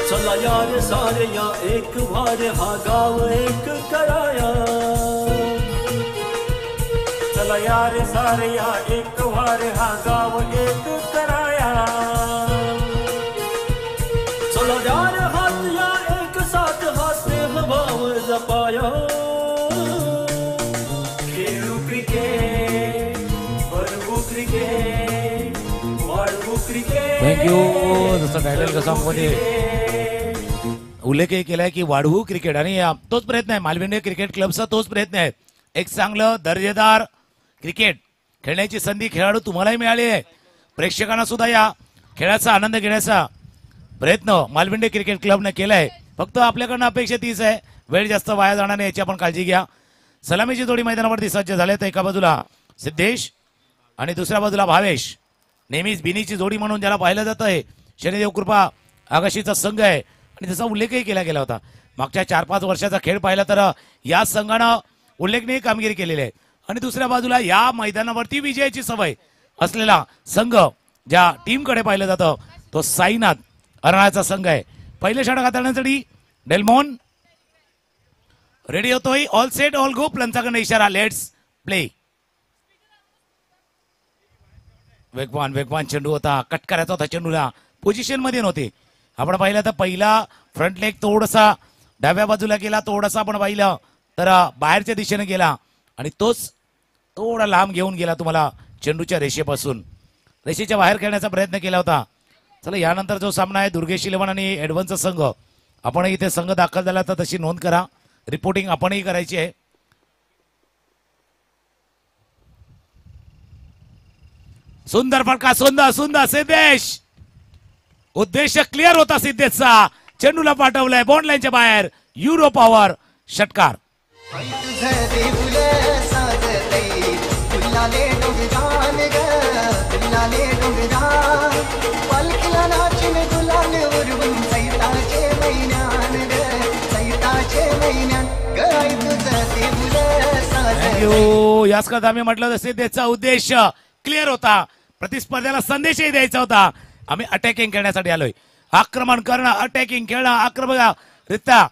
चला यार सारे या एक भार हा गाव एक कराया चला यार सारे या एक भार हा गाव एक कराया चला यार हात या एक साथ हा स्नेह भाव जपाया खेळू क्रिकेट बरवू क्रिकेट वाढवू क्रिकेट. थँक्यू. जसं टायटल सॉन्ग मध्ये उल्लेखही केलाय की वाढवू क्रिकेट आणि तोच प्रयत्न आहे मालवणी क्रिकेट क्लबचा तोच प्रयत्न आहे. एक चांगलं दर्जेदार क्रिकेट खेळण्याची संधी खेळाडू तुम्हालाही मिळाली आहे. प्रेक्षकांना सुद्धा या खेळाचा आनंद घेण्याचा प्रयत्न मालवणी क्रिकेट क्लबने केलाय. फक्त आपल्याकडनं अपेक्षा तीच आहे वेळ जास्त वाया जाणार नाही याची आपण काळजी घ्या. सलामीची जोडी मैदानावरती सज्ज झाले तर एका बाजूला सिद्धेश आणि दुसऱ्या बाजूला भावेश. नेहमीच बिनीची जोडी म्हणून ज्याला पाहिलं जात आहे शनिदेव कृपा आगाशीचा संघ आहे आणि त्याचा उल्लेखही केला गेला होता. मागच्या 4-5 वर्षाचा खेळ पाहिला तर या संघानं उल्लेखनीय कामगिरी केलेली आहे. आणि दुसऱ्या बाजूला या मैदानावरती विजयाची सवय असलेला संघ ज्या टीमकडे पाहिलं जातं तो साईनाथ अर्नाळ्याचा संघ आहे. पहिले षटक हाताळण्यासाठी डेल्मॉन रेडी होतोय. All set all go. प्लंचाकडे इशारा लेट्स प्ले. वेगवान वेगवान चेंडू होता. कट करायचा होता चेंडूला. पोझिशन मध्ये नव्हते. आपण पाहिलं तर पहिला फ्रंट लेग थोडासा डाव्या बाजूला गेला थोडासा आपण पाहिलं तर बाहेरच्या दिशेने गेला आणि तोच थोडा लांब घेऊन गेला तुम्हाला चेंडूच्या रेषेपासून. रेषेच्या बाहेर खेळण्याचा प्रयत्न केला होता. चला यानंतर जो सामना आहे दुर्गेश इलेव्हन आणि एडव्हान्सचा संघ. आपण इथे संघ दाखल झाला तर तशी नोंद करा. रिपोर्टिंग आपणही करायची आहे. सुंदर फटका सुंदर सुंदर सिद्धेश. उद्देश क्लिअर होता सिद्धेशचा. चेंडूला पाठवलाय बॉन्ड लाईनच्या बाहेर. युरो पॉवर षटकार. याच करता आम्ही म्हटलं सिद्धेशचा उद्देश क्लिअर होता. प्रतिस्पर्ध्याला संदेशही द्यायचा होता. आम्ही अटॅकिंग करण्यासाठी आलोय. आक्रमण करणं अटॅकिंग खेळणं आक्रमकरित्या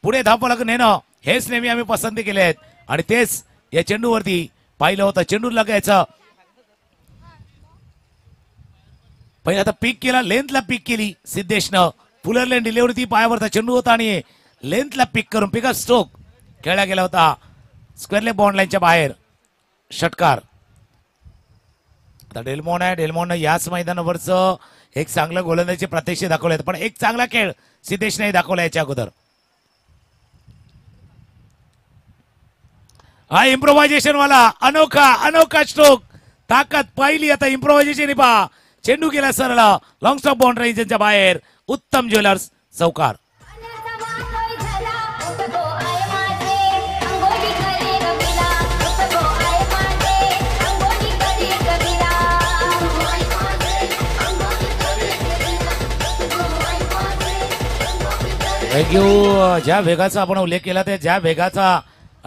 पुढे धावफलक नेणं हेच नेहमी आम्ही पसंती केले आहेत आणि तेच या चेंडूवरती पाहिलं होतं. चेंडू लगायचं पहिला आता पीक केला लेंथला पीक केली सिद्धेशनं. फुलर लेन डिलिव्हरी पायावरचा चेंडू होता आणि लेंथला पीक करून पिका स्ट्रोक खेळला गेला होता. स्क्वेअरले बॉन्ड लाईनच्या बाहेर षटकार. आता डेल्मॉन आहे. डेल्मॉन याच मैदानावरचं एक चांगलं गोलंदाजी प्रात्यक्षिक दाखवलं पण एक चांगला खेळ सिद्धेशने दाखवला याच्या अगोदर. हा इम्प्रोव्हायझेशन वाला अनोखा अनोखा स्ट्रोक ताकद पाहिली. आता इम्प्रोव्हायझेशन पहा. चेंडू गेला सरळ लॉंग स्टॉप बॉन्ड रेंजच्या बाहेर. उत्तम ज्वेलर्स चौकार. थँक्यू. ज्या वेगाचा आपण उल्लेख केला ते ज्या वेगाचा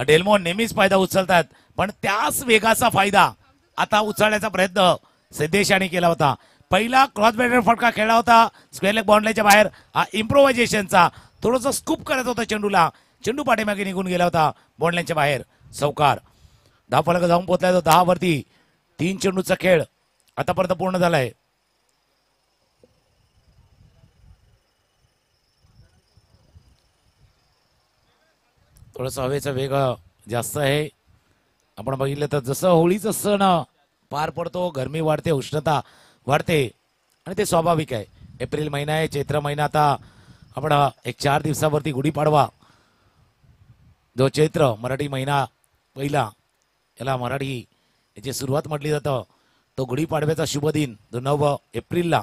डेल्मॉन नेहमीच फायदा उचलतात पण त्याच वेगाचा फायदा आता उचलण्याचा प्रयत्न सिद्धेशाने केला होता. पहिला क्रॉस बॅटर फटका खेळला होता स्क्वेअर लेग बॉन्ड लाईनच्या बाहेर. हा इम्प्रोव्हायझेशनचा थोडंसं स्कूप करत होता चेंडूला. चेंडू पाठीमागे निघून गेला होता बॉन्ड लाईनच्या बाहेर. चौकार. धावफलक जाऊन पोहोचलाय तो 10 वरती. 3 चेंडूचा खेळ आतापर्यंत पूर्ण झालाय. थोडंसं हवेचा वेग जास्त आहे. आपण बघितलं तर जसं होळीचं सण पार पडतो गरमी वाढते उष्णता वाढते आणि ते स्वाभाविक आहे. एप्रिल महिना आहे चैत्र महिना. आता आपण एक 4 दिवसावरती गुढीपाडवा जो चैत्र मराठी महिना पहिला याला मराठी याची सुरुवात म्हटली जातं तो गुढीपाडव्याचा शुभ दिन जो 9 एप्रिलला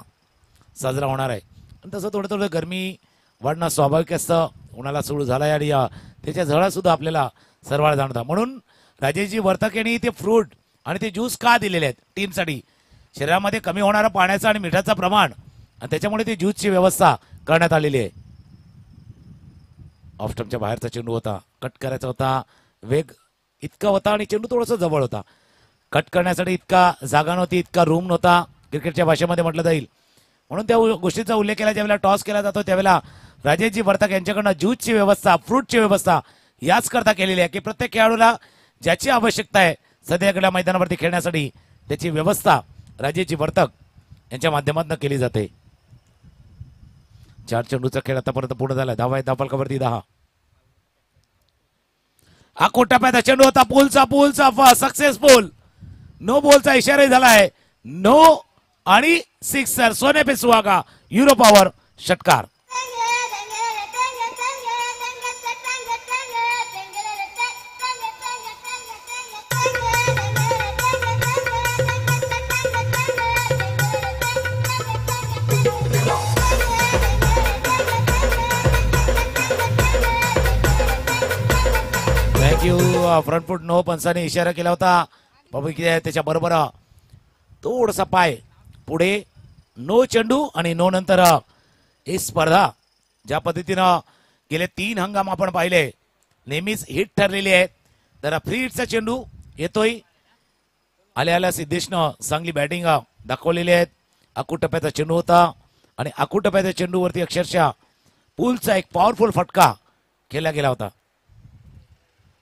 साजरा होणार आहे. आणि तसं थोडं थोडं गरमी वाढणं स्वाभाविक असतं. उन्हाला सुरू झाला आणि त्याच्या झळा सुद्धा आपल्याला सरवाळ जाणतात. म्हणून राजेशजी वर्तक यांनी ते फ्रूट आणि ते ज्यूस का दिलेले आहेत टीमसाठी. शरीरामध्ये कमी होणारा पाण्याचा आणि मिठाचं प्रमाण आणि त्याच्यामुळे ते ज्यूसची व्यवस्था करण्यात आलेली आहे. ऑफ स्टंपच्या बाहेरचा चेंडू होता. कट करायचा होता. वेग इतका होता आणि चेंडू थोडासा जवळ होता. कट करण्यासाठी इतका जागा नव्हती इतका रूम नव्हता क्रिकेटच्या भाषेमध्ये म्हटलं जाईल. म्हणून त्या गोष्टीचा उल्लेख केला. ज्यावेळेला टॉस केला जातो त्यावेळेला राजेशजी वर्तक यांच्याकडनं ज्यूसची व्यवस्था, फ्रूटची व्यवस्था याच करता केलेली आहे की प्रत्येक खेळाडूला ज्याची आवश्यकता आहे सध्याकडल्या मैदानावरती खेळण्यासाठी त्याची व्यवस्था राजेशजी वर्तक यांच्या माध्यमातून केली जाते. 4 चेंडूचा खेळ आतापर्यंत पूर्ण झाला. धावा आहे धावफलकावरती 10. आखूट टप्प्याचा चेंडू होता. पूलचा सक्सेसफुल. नो बॉलचा इशाराही झाला आहे. नो आणि सिक्सर. सोने पे सुहागा युरो पॉवर षटकार. थँक्यू. फ्रंटफूट नो पंचाने इशारा केला होता. बाबू त्याच्या बरोबर थोडासा पाय पुढे. नो चेंडू आणि नो नंतर ही स्पर्धा ज्या पद्धतीनं गेले 3 हंगाम आपण पाहिले नेहमीच हिट ठरलेली आहेत. तर फ्री हिटचा चेंडू येतोय. आल्या सिद्धेशनं चांगली बॅटिंग दाखवलेली आहेत. आखूट टप्प्याचा चेंडू होता आणि आखूट टप्प्याच्या चेंडूवरती अक्षरशः पूलचा एक पॉवरफुल फटका खेळला गेला होता.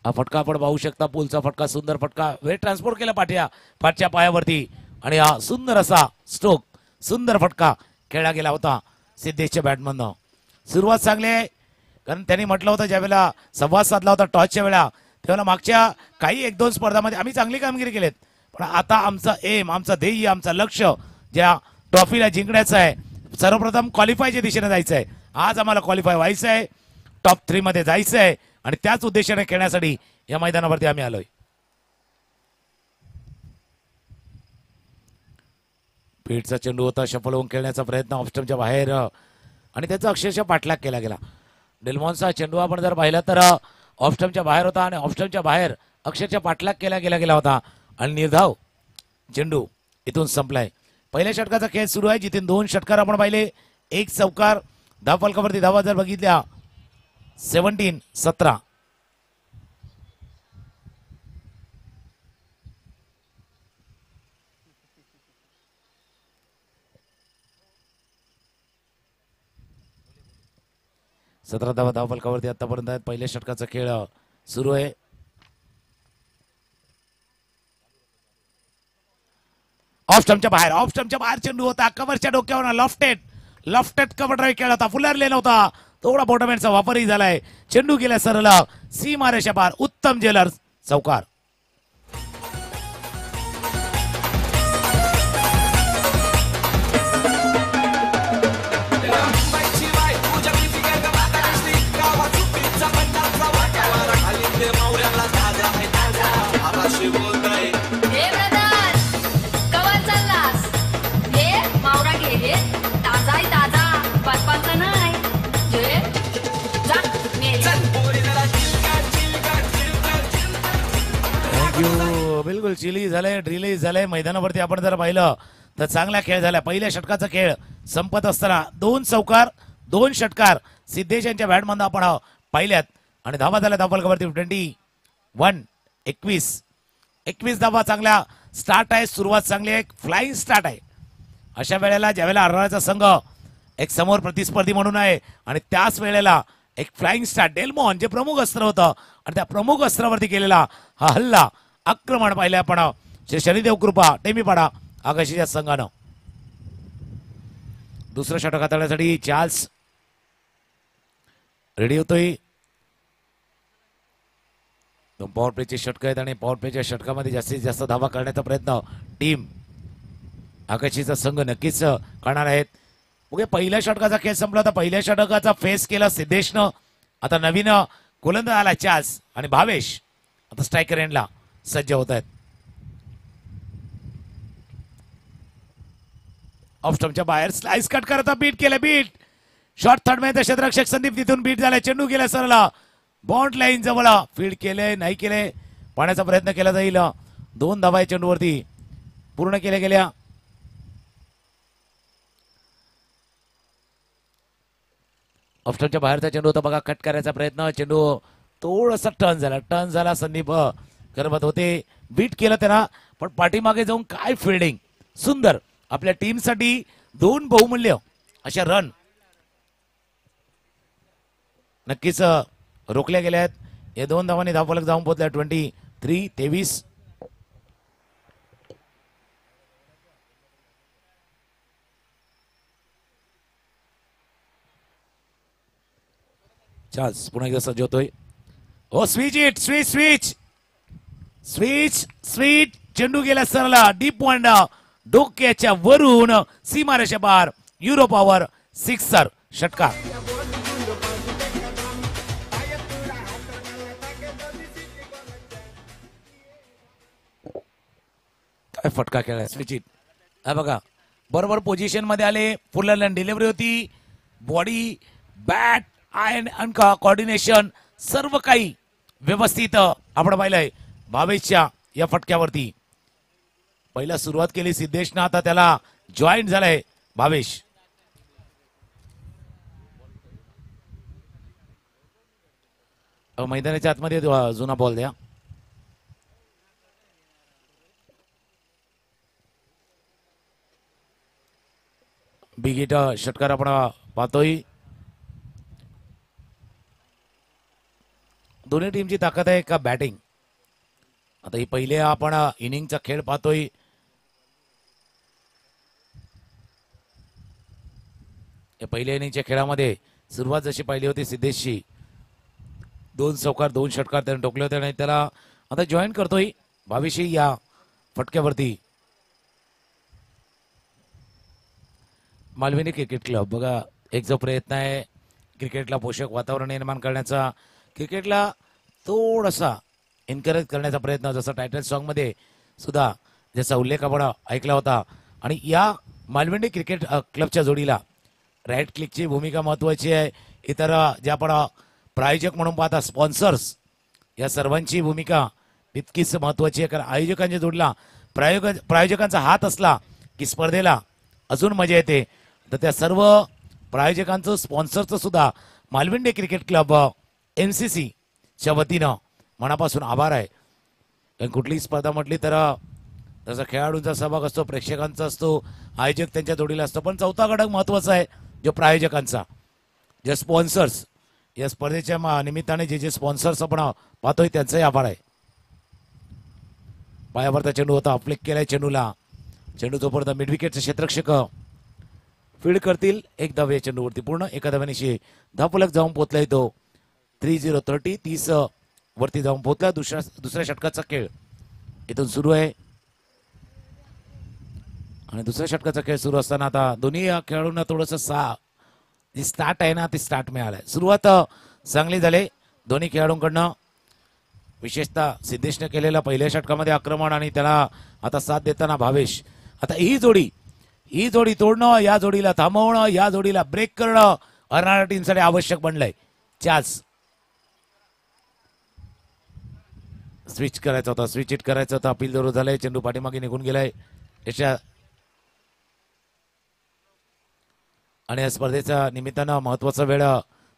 हा फटका आपण पाहू शकता. पूलचा फटका, सुंदर फटका, वेट ट्रान्सपोर्ट केला पाठच्या पायावरती आणि हा सुंदर असा स्ट्रोक, सुंदर फटका खेळला गेला होता सिद्धेशच्या बॅटमधनं. सुरुवात चांगली आहे कारण त्यांनी म्हटलं होतं ज्यावेळेला संवाद साधला होता टॉसच्या वेळा त्यावेळेला मागच्या काही 1-2 स्पर्धामध्ये आम्ही चांगली कामगिरी केलीत, पण आता आमचं एम, आमचं ध्येय, आमचं लक्ष ज्या ट्रॉफीला जिंकण्याचं आहे, सर्वप्रथम क्वालिफायच्या दिशेने जायचं आहे. आज आम्हाला क्वालिफाय व्हायचं आहे, टॉप 3 मध्ये जायचं आहे आणि त्याच उद्देशाने खेळण्यासाठी या मैदानावरती आम्ही आलोय. पीठचा चेंडू होता. शफल होऊन खेळण्याचा प्रयत्न ऑफस्टमच्या बाहेर आणि त्याचा अक्षरशः पाठलाग केला गेला. डेल्मॉनचा चेंडू आपण जर पाहिला तर ऑफस्टमच्या बाहेर होता आणि ऑफस्टमच्या बाहेर अक्षरशः पाठलाग केला होता आणि निर्धाव चेंडू इथून संपलाय. पहिल्या षटकाचा खेळ सुरू आहे जिथे 2 षटकार आपण पाहिले, 1 चौकार. धावफलकावरती धावा जर बघितल्या 17-17. धावफलकावरती आतापर्यंत पहिल्या षटकाचा खेळ सुरू आहे. ऑफस्टमच्या बाहेर चेंडू होता. कव्हरच्या डोक्यावर लॉफ्टेड कव्हर ड्राईव्ह केला होता. फुलरलेला होता. थोडा बोटमॅनचा वापरही झालाय. चेंडू गेला सरळ सीमारेषा पार. उत्तम ज्वेलर्स चौकार. बिलकुल चिली झालंय, ड्रिलही झालंय. मैदानावरती आपण जर पाहिलं तर चांगला खेळ झाला. पहिल्या षटकाचा खेळ संपत असताना 2 चौकार 2 षटकार सिद्धेश यांच्या बॅटमधून आपण पाहिल्यात आणि धावा झाल्या धावफलकावरती 21 धावा. चांगला स्टार्ट आहे, सुरुवात चांगली आहे, फ्लाइंग स्टार्ट आहे. अशा वेळेला ज्यावेळेला अर्नाळ्याचा संघ एक समोर प्रतिस्पर्धी म्हणून आहे आणि त्याच वेळेला एक फ्लाइंग स्टार्ट डेल्मॉन जे प्रमुख अस्त्र होतं आणि त्या प्रमुख अस्त्रावरती केलेला हा हल्ला, आक्रमण पाहिले आपण श्री शनिदेव कृपा टेमीपाडा आकाशीच्या संघानं. दुसरं षटक हाताळण्यासाठी चार्ल्स रेडी होतोय. 2 पॉवर प्लेचे षटक आहेत आणि पॉवर प्लेच्या षटकामध्ये जास्तीत जास्त धावा करण्याचा प्रयत्न टीम आकाशीचा संघ नक्कीच करणार आहेत. ओके, पहिल्या षटकाचा खेळ संपला होता. पहिल्या षटकाचा फेस केला सिद्धेशनं. आता नवीन गोलंदाज आला चार्ल्स आणि भावेश आता स्ट्रायकर एंडला सज्ज होत आहेत. ऑफस्टमच्या बाहेर स्लाइस कट करता बीट केलं. बीट शॉर्ट थर्ड मध्ये क्षेत्ररक्षक संदीप तिथून बीट झाला. चेंडू गेला सरळ बॉन्ड लाईन जवळ. फील्ड केले नाही केले पाण्याचा प्रयत्न केला जाईल. 2 धावा चेंडूवरती पूर्ण केल्या गेल्या. ऑफस्टमच्या बाहेरचा चेंडू होता बघा. कट करायचा प्रयत्न. चेंडू थोडासा टर्न झाला. संदीप करमत होते. बीट केलं त्यांना पण पाठीमागे जाऊन काय फिल्डिंग सुंदर. आपल्या टीमसाठी 2 बहुमूल्य अशा रन नक्कीच रोखल्या गेल्या आहेत. या 2 धावांनी धावफलक जाऊन पोहोचल्या 23-23. चार्ल्स पुन्हा एकदा सज्ज होतोय. Oh switch it switch switch switch sweet चेंडू गेला सरला डीप पॉइंट डोक्याच्या वरून सीमारेषा पार युरो पॉवर सिक्सर षटकार. काय फटका खेळाय स्विच इट. हा बघा बरोबर पोझिशन मध्ये आले. फुल लँड डिलिव्हरी होती. बॉडी बॅट आयन अंका कोऑर्डिनेशन सर्व काही व्यवस्थित आपण पाहिलंय भावेशच्या या फटक्यावरती. पहिला सुरुवात केली सिद्धेशनं आता त्याला जॉईंट झालाय भावेश. मैदानाच्या आतमध्ये जुना बॉल द्या. बिग हिट षटकार आपण पाहतोय. दोन्ही टीमची ताकद आहे का बॅटिंग. आता ही पहिले आपण इनिंगचा खेळ पाहतोय. या पहिल्या इनिंगच्या खेळामध्ये सुरुवात जशी पाहिली होती सिद्धेशची 2 चौकार 2 षटकार त्याने टोकले होते आणि त्याला आता जॉईन करतोय भावेशी या फटक्यावरती. मालवणी क्रिकेट क्लब बघा एक जो प्रयत्न आहे क्रिकेटला पोषक वातावरण निर्माण करण्याचा, क्रिकेटला थोडासा एनकरेज करण्याचा प्रयत्न, जसं टायटल सॉन्ग मध्ये सुद्धा ज्याचा उल्लेख आपण ऐकला होता. आणि या मालवणी क्रिकेट क्लबच्या जोडीला राईट क्लिकची भूमिका महत्वाची आहे. इतर जे आपण प्रायोजक म्हणून पाहता स्पॉन्सर्स या सर्वांची भूमिका तितकीच महत्वाची आहे. कारण आयोजकांच्या जोडीला प्रायोजकांचा हात असला की स्पर्धेला अजून मजा येते. तर त्या सर्व प्रायोजकांचं स्पॉन्सरचं सुद्धा मालवणी क्रिकेट क्लब MCC च्या वतीनं मनापासून आभार आहे. कारण कुठलीही स्पर्धा म्हटली तर जसा खेळाडूंचा सहभाग असतो, प्रेक्षकांचा असतो, आयोजक त्यांच्या जोडीला असतो, पण चौथा घटक महत्वाचा आहे जो प्रायोजकांचा, जे स्पॉन्सर्स या स्पर्धेच्या निमित्ताने जे स्पॉन्सर्स आपण पाहतोय त्यांचाही आभार आहे. पायावरचा चेंडू होता, अप्लेक केलाय चेंडूला. चेंडू जोपर्यंत मिड विकेटचे क्षेत्ररक्षक फील्ड करतील 1 धाव या चेंडूवरती पूर्ण 1 धावेनिशी धावफलक जाऊन पोहोचलाय तो 30-30 30 वरती जाऊन पोहोचला. दुसऱ्या षटकाचा खेळ इथून सुरू आहे आणि दुसऱ्या षटकाचा खेळ सुरू असताना आता दोन्ही खेळाडूंना थोडस जी स्टार्ट आहे ना ती स्टार्ट मिळालाय. सुरुवात चांगली झाली दोन्ही खेळाडूंकडनं, विशेषतः सिद्धेशने केलेल्या पहिल्या षटकामध्ये आक्रमण आणि त्याला आता साथ देताना भावेश. आता ही जोडी तोडणं, या जोडीला थांबवणं, या जोडीला ब्रेक करणं हरणाऱ्या टीमसाठी आवश्यक बनलंय. चार्ल्स स्विच करायचा होता, स्विच इट करायचा होता, अपील जरूर झालंय. चेंडू पाठीमागे निघून गेलाय यशा. आणि या स्पर्धेच्या निमित्तानं महत्वाचा वेळ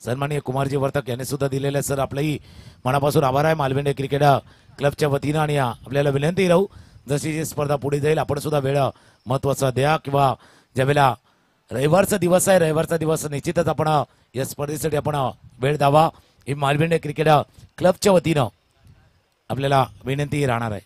सन्माननीय कुमारजी वर्तक यांनी सुद्धा दिलेला आहे. सर आपलंही मनापासून आभार आहे मालवणी क्रिकेट क्लबच्या वतीनं. आणि आपल्याला विनंती राहू जशी जी स्पर्धा पुढे जाईल आपण सुद्धा वेळ महत्वाचा द्या, किंवा ज्यावेळेला रविवारचा दिवस आहे रविवारचा दिवस निश्चितच आपण या स्पर्धेसाठी आपण वेळ द्यावा ही मालवणी क्रिकेट क्लबच्या वतीनं आपल्याला विनंती राहणार आहे.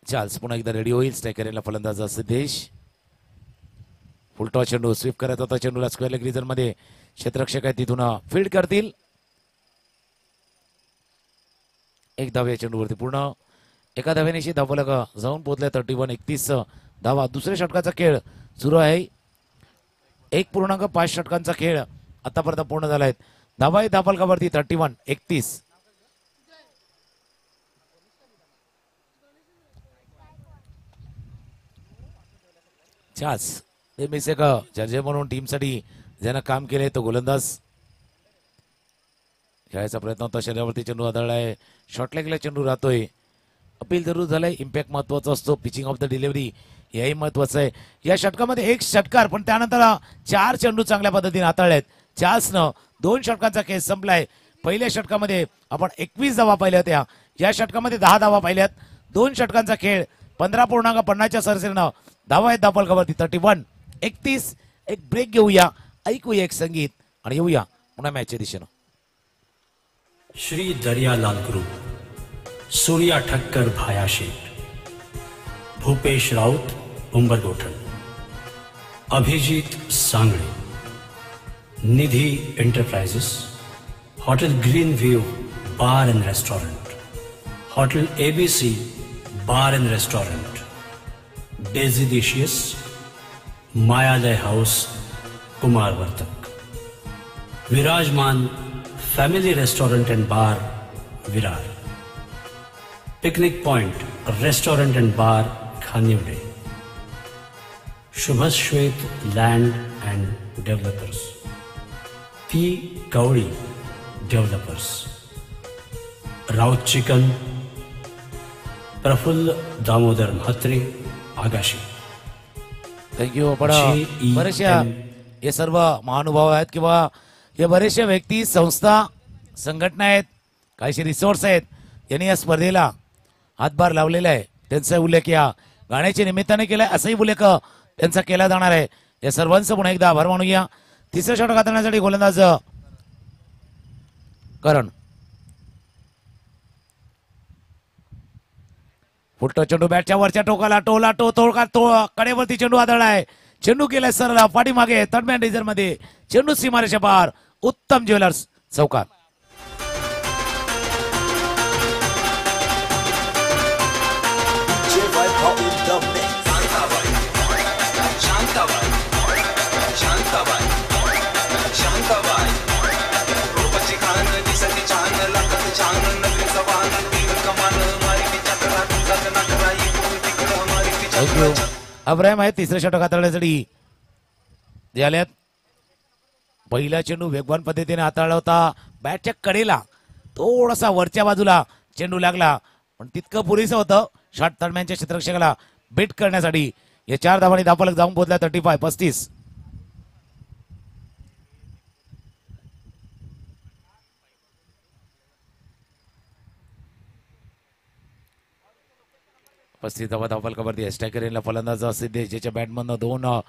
चार्ल्स पुन्हा एकदा रेडी होईल. स्ट्रायकरला फलंदाज सिद्धेश. फुलटॉस चेंडू स्वीप करत होता, चेंडूला स्क्वेअर लेग रिजन मध्ये क्षेत्ररक्षक आहे तिथून फील्ड करतील. 1 धाव या चेंडूवरती पूर्ण 1 धावेनिशी धावफलक जाऊन पोहोचले 31-31 धावा. दुसऱ्या षटकाचा खेळ सुरू आहे. 1.5 षटकांचा खेळ आतापर्यंत पूर्ण झाला आहे. धावा धावफलकावरती 31-31. चार्ल्स नेहमीच एक चर्चे म्हणून टीमसाठी ज्यानं काम केले तो गोलंदाज. खेळायचा प्रयत्न होता, शरीरावरती चेंडू आदळलाय, शॉर्ट लेगला चेंडू राहतोय. अपील जरूर झालंय. इम्पॅक्ट महत्वाचा असतो, पिचिंग ऑफ द डिलिव्हरी हेही महत्वाचं आहे. या षटकामध्ये एक षटकार, पण त्यानंतर 4 चेंडू चांगल्या पद्धतीने हाताळलेत चार्ल्सनं. 2 षटकांचा खेळ संपलाय. पहिल्या षटकामध्ये आपण 21 धावा पाहिल्या होत्या, या षटकामध्ये 10 धावा पाहिल्यात. 2 षटकांचा खेळ 15.50च्या सरासरीनं धावा आहेत धावफलकावरती 31-31. एक ब्रेक घेऊया, ऐकूया एक संगीत आणि येऊया पुन्हा मॅचच्या दिशेनं. Shri Dariyalal group, Surya Thakkar Bhaya Sheth, Bhupesh Raut Umbargothan, Abhijit Sangle, Nidhi enterprises, hotel green view bar and restaurant, hotel ABC bar and restaurant, डेझिडिशियस, Mayalay house Kumarvartak, Virajman family restaurant and bar Virar, picnic point restaurant and bar Khanivade, Shubhashvet land and developers, P Kavli developers, Raut chicken, Praful Damodar Mhatre Agashi. Thank you. आपण बरेचशा हे सर्व महानुभाव आहेत किंवा हे बरेचशा व्यक्ती, संस्था, संघटना आहेत, काहीशी रिसोर्स आहेत, यांनी या स्पर्धेला हातभार लावलेला आहे. त्यांचा उल्लेख या गाण्याच्या निमित्ताने केलाय, असाही उल्लेख त्यांचा केला जाणार आहे. या सर्वांचं पुन्हा एकदा आभार मानूया. तिसरं षटक हाताळण्यासाठी गोलंदाज करण. फुटतो चेंडू बॅटच्या वरच्या टोकाला, कडेवरती चेंडू आदळलाय. चेंडू केलाय सरळ पाठीमागे थर्डमॅन रिझर्व मध्ये. चेंडू सीमारेषा पार. उत्तम ज्वेलर्स चौकार. अब्राहिम आहे तिसरे षटक हाताळण्यासाठी झाल्यात. पहिला चेंडू वेगवान पद्धतीने हाताळला होता. बॅटच्या कडेला थोडासा वरच्या बाजूला चेंडू लागला, पण तितकं पुरेसं होतं शॉट थर्डमॅनच्या क्षेत्ररक्षकाला बेट करण्यासाठी. या 4 धावांनी धावफलक जाऊन पोहोचला 35-35. धावा धावफलकावरती स्ट्रायकर यांना फलंदाज सिद्धेश, ज्याच्या बॅटमधनं 2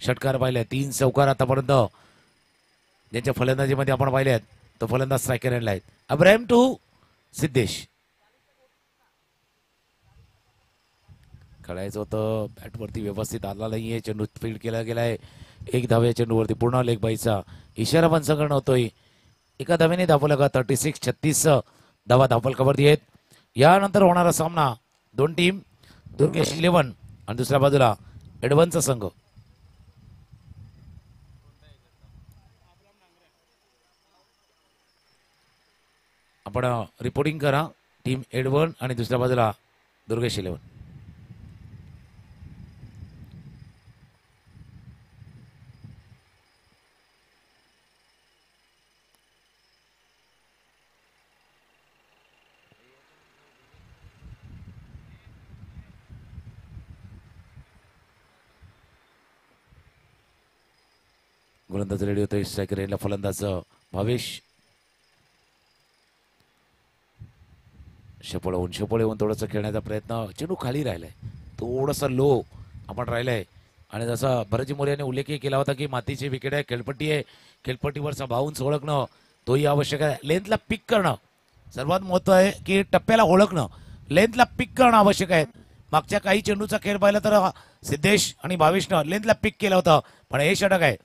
षटकार पाहिले, 3 चौकार आतापर्यंत ज्यांच्या फलंदाजीमध्ये आपण पाहिलेत, तो फलंदाज स्ट्रायकर यांना आहेत. अब्राहिम टू सिद्धेश. खेळायचं होतं, बॅटवरती व्यवस्थित आला नाहीये, चेंडू फील्ड केला गेलाय. 1 धाव या चेंडूवरती पूर्ण लेग बाईचा इशारा पण संकलन होतोय. एका धावेने धावफलक 36-36 धावा धावफलकावरती आहेत. यानंतर होणारा सामना 2 टीम, दुर्गेश 11 आणि दुसऱ्या बाजूला एडवनचा संघ. आपण रिपोर्टिंग करा. टीम एडवन आणि दुसऱ्या बाजूला दुर्गेश 11. गोलंदाज रेडी होतोय. स्ट्रायकर याला फलंदाज भावेश. शेपळ येऊन थोडंसं खेळण्याचा प्रयत्न. चेंडू खाली राहिलाय, थोडासा लो आपण राहिलाय. आणि जसं भरतजी मोरे यांनी उल्लेखही केला होता की मातीची विकेट आहे, खेळपट्टी आहे, खेळपट्टीवरचा बाउन्स ओळखणं तोही आवश्यक आहे. लेंथला पिक करणं सर्वात महत्व आहे की टप्प्याला ओळखणं, लेंथला पिक करणं आवश्यक आहे. मागच्या काही चेंडूचा खेळ पाहिला तर सिद्धेश आणि भावेशनं लेंथला पिक केलं होतं, पण हे षटक आहे.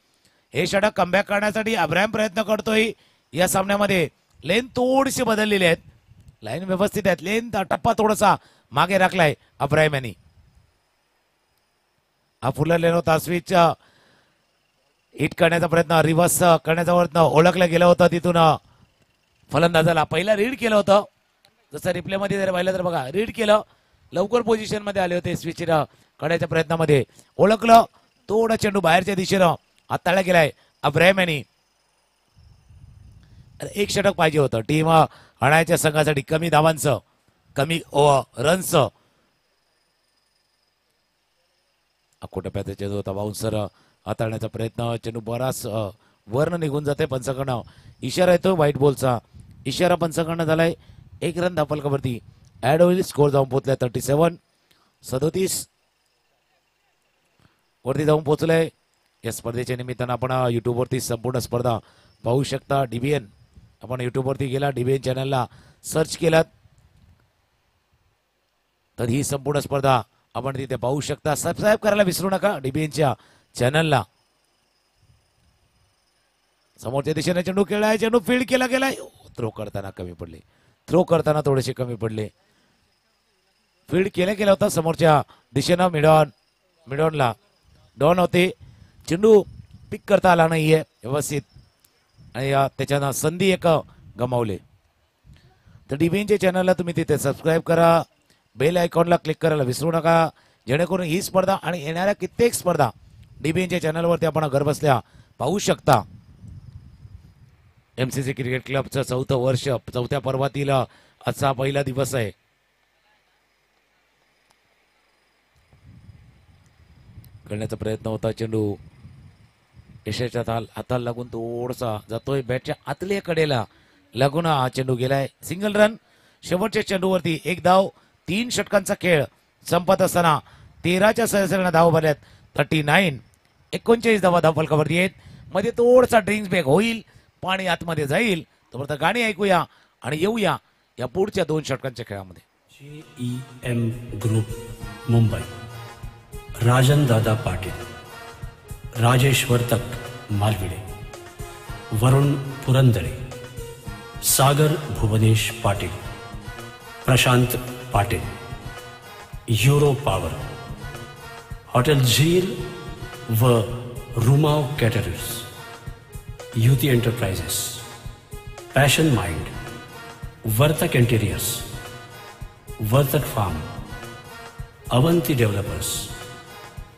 हे षटक कमबॅक करण्यासाठी अब्राहिम प्रयत्न करतोय. या सामन्यामध्ये लेन थोडीशी बदललेली आहेत, लाईन व्यवस्थित आहेत, लेन टप्पा थोडासा मागे राखलाय अब्राहिम यांनी. हा फुलरलेला होता, स्विच हिट करण्याचा प्रयत्न, रिव्हर्स करण्याचा प्रयत्न ओळखलं गेलं होतं. तिथून फलंदाजाला पहिला रीड केलं होतं. जसं रिप्ले मध्ये जर पाहिलं तर बघा, रीड केलं, लवकर पोझिशन मध्ये आले होते. स्विच करण्याच्या प्रयत्नामध्ये ओळखलं, थोडा चेंडू बाहेरच्या दिशेनं हाताळला गेलाय अब्राहिम यांनी. एक षटक पाहिजे होतं टीम हाणायच्या संघासाठी, कमी धावांचं. कमी रन्स अकोटप्याचा चेंडू होता बाउन्सर हाताळण्याचा प्रयत्न चेंडू बराच वर्ण निघून जाते पंचाकडनं इशारा येतो व्हाईट बॉलचा इशारा पंचाकडनं झालाय 1 रन धावफलकावरती ऍड होईल स्कोर जाऊन पोहोचलाय 37 वरती जाऊन पोहोचलाय या स्पर्धेच्या निमित्तानं आपण युट्यूबवरती संपूर्ण स्पर्धा पाहू शकता डीबीएन आपण युट्यूबवरती गेला डीबीएन चॅनलला सर्च केलात तर ही संपूर्ण स्पर्धा आपण तिथे पाहू शकता सबस्क्राईब करायला विसरू नका डीबीएनच्या चॅनलला समोरच्या दिशेने चेंडू खेळलाय चेंडू फील्ड केला गेलाय थ्रो करताना कमी पडले थ्रो करताना थोडेसे कमी पडले फील्ड केला होता समोरच्या दिशेनं मिडॉनला डॉन होते चेंडू पिक करता आला नाहीये व्यवस्थित आणि त्याच्यानं संधी एक गमावले तर डीबीएनच्या चॅनलला तुम्ही तिथे सबस्क्राईब करा बेल आयकॉनला क्लिक करायला विसरू नका जेणेकरून ही स्पर्धा आणि येणाऱ्या कित्येक स्पर्धा डीबीएनच्या चॅनलवरती आपण घरबसल्या पाहू शकता एमसीसी क्रिकेट क्लबचं 4थं वर्ष 4थ्या पर्वातील आजचा पहिला दिवस आहे करण्याचा प्रयत्न होता चेंडू यशाच्या हाताला लागून थोडासा जातोय बॅटच्या आतल्या कडेला लागून हा चेंडू गेलाय सिंगल रन शेवटच्या चेंडूवरती 1 धाव 3 षटकांचा खेळ संपत असताना 13च्या सदस्यांना धाव भरल्यात 39 धावा धावफलकावरती आहेत मध्ये थोडासा ड्रिंक्स ब्रेक होईल पाणी आतमध्ये जाईल तोपर्यंत गाणी ऐकूया आणि येऊया या पुढच्या 2 षटकांच्या खेळामध्ये JEM group Mumbai Rajan Dada Patil Rajesh Vartak Malvide Varun Purandare Sagar Bhuvnesh Patil Prashant Patil euro power hotel Zeel व Rumav caterers Yuti enterprises passion mind Vartak interiors Vartak farm Avanti developers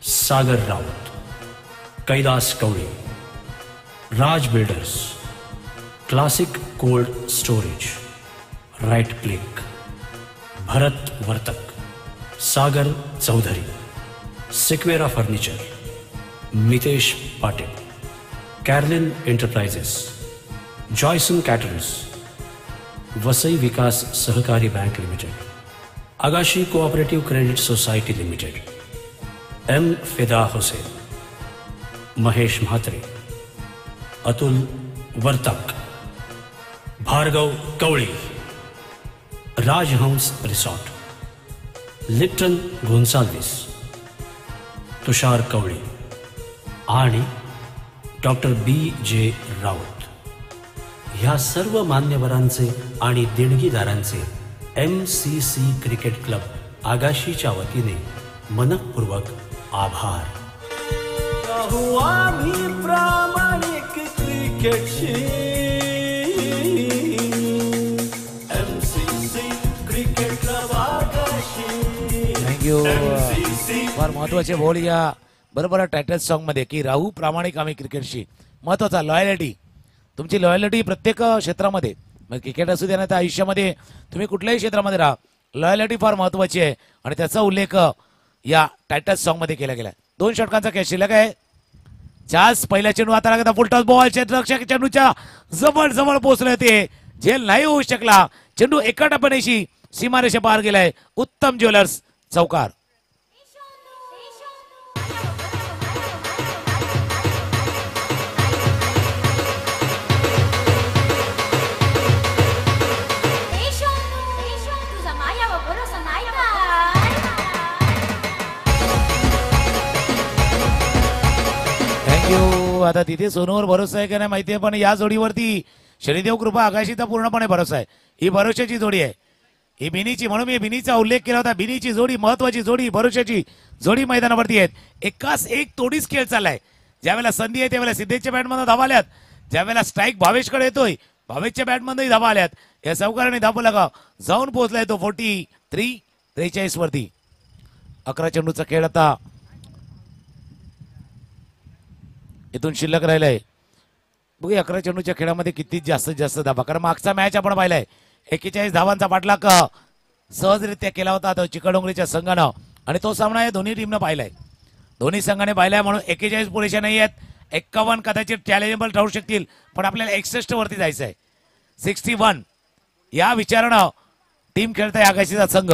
Sagar Raut Kailas Kavle Raj builders classic cold storage right click Bharat Vartak Sagar Chaudhari Sequeira furniture Mitesh Patil Carlin enterprises Joyson caterers Vasai Vikas Sahakari bank limited Agashi cooperative credit society limited M Fida Husain Mahesh Mhatre Atul Vartak Bhargava कवळी राजहंस रिसॉर्ट लिप्टन गोन्साल्विस तुषार कवळी आणि doctor BJ Raut ह्या सर्व मान्यवरांचे आणि देणगीदारांचे MCC cricket club आगाशीच्या वतीने मनपूर्वक आभार राहू आम्ही प्रामाणिक क्रिकेटशी MCC cricket club Agashi thank you फार महत्वाचे बोल या बरोबर टायटल सॉन्ग मध्ये की राहू प्रामाणिक आम्ही क्रिकेटशी महत्वाचा लॉयलिटी तुमची लॉयलिटी प्रत्येक क्षेत्रामध्ये मग क्रिकेट असू दे ना तर आयुष्यामध्ये तुम्ही कुठल्याही क्षेत्रामध्ये राहा लॉयलिटी फार महत्वाची आहे आणि त्याचा उल्लेख या टायटल सॉन्ग मध्ये केला गेला 2 षटकांचा खेळ शिल्लक आहे चास पहिला चेंडू आता लागला फुलटॉस बॉल क्षेत्ररक्षक चेंडूच्या जवळ पोहोचले ते झेल नाही होऊ शकला चेंडू एका टप्प्यानेशी सीमारेषा पार गेलाय उत्तम ज्वेलर्स चौकार आता तिथे सोनूवर भरोसा आहे का नाही माहितीये पण या जोडीवरती शनिदेव कृपा आकाशीचा पूर्णपणे भरोसा आहे ही भरोशाची जोडी आहे ही बिनीची म्हणून मी बिनीचा उल्लेख केला होता बिनीची जोडी महत्वाची जोडी भरोशाची जोडी मैदानावरती आहेत एकाच एक तोडीच खेळ चाललाय ज्यावेळेला संधी आहे त्यावेळेला सिद्धेशच्या बॅटमधून धावा आल्यात ज्यावेळेला स्ट्राईक भावेशकडे येतोय भावेशच्या बॅटमधूनही धावा आल्यात या सावकाराने धावा लगा जाऊन पोहोचलाय तो 43 वरती 11 चेंडूचा खेळ आता इथून शिल्लक राहिलाय बघूया 11 चेंडूच्या खेळामध्ये किती जास्तीत जास्त धावा कारण मागचा मॅच आपण पाहिलाय 41 धावांचा पाठलाग सहजरित्या केला होता तो चिकडोंगरीच्या संघानं आणि तो सामना या दोन्ही टीमनं पाहिलाय. दोन्ही संघाने पाहिलाय म्हणून 41 पुरेशा नाही आहेत. 51 कदाचित चॅलेंजेबल राहू शकतील पण आपल्याला 61 वरती जायचं आहे. 61 या विचारानं टीम खेळताय आकाशीचा संघ.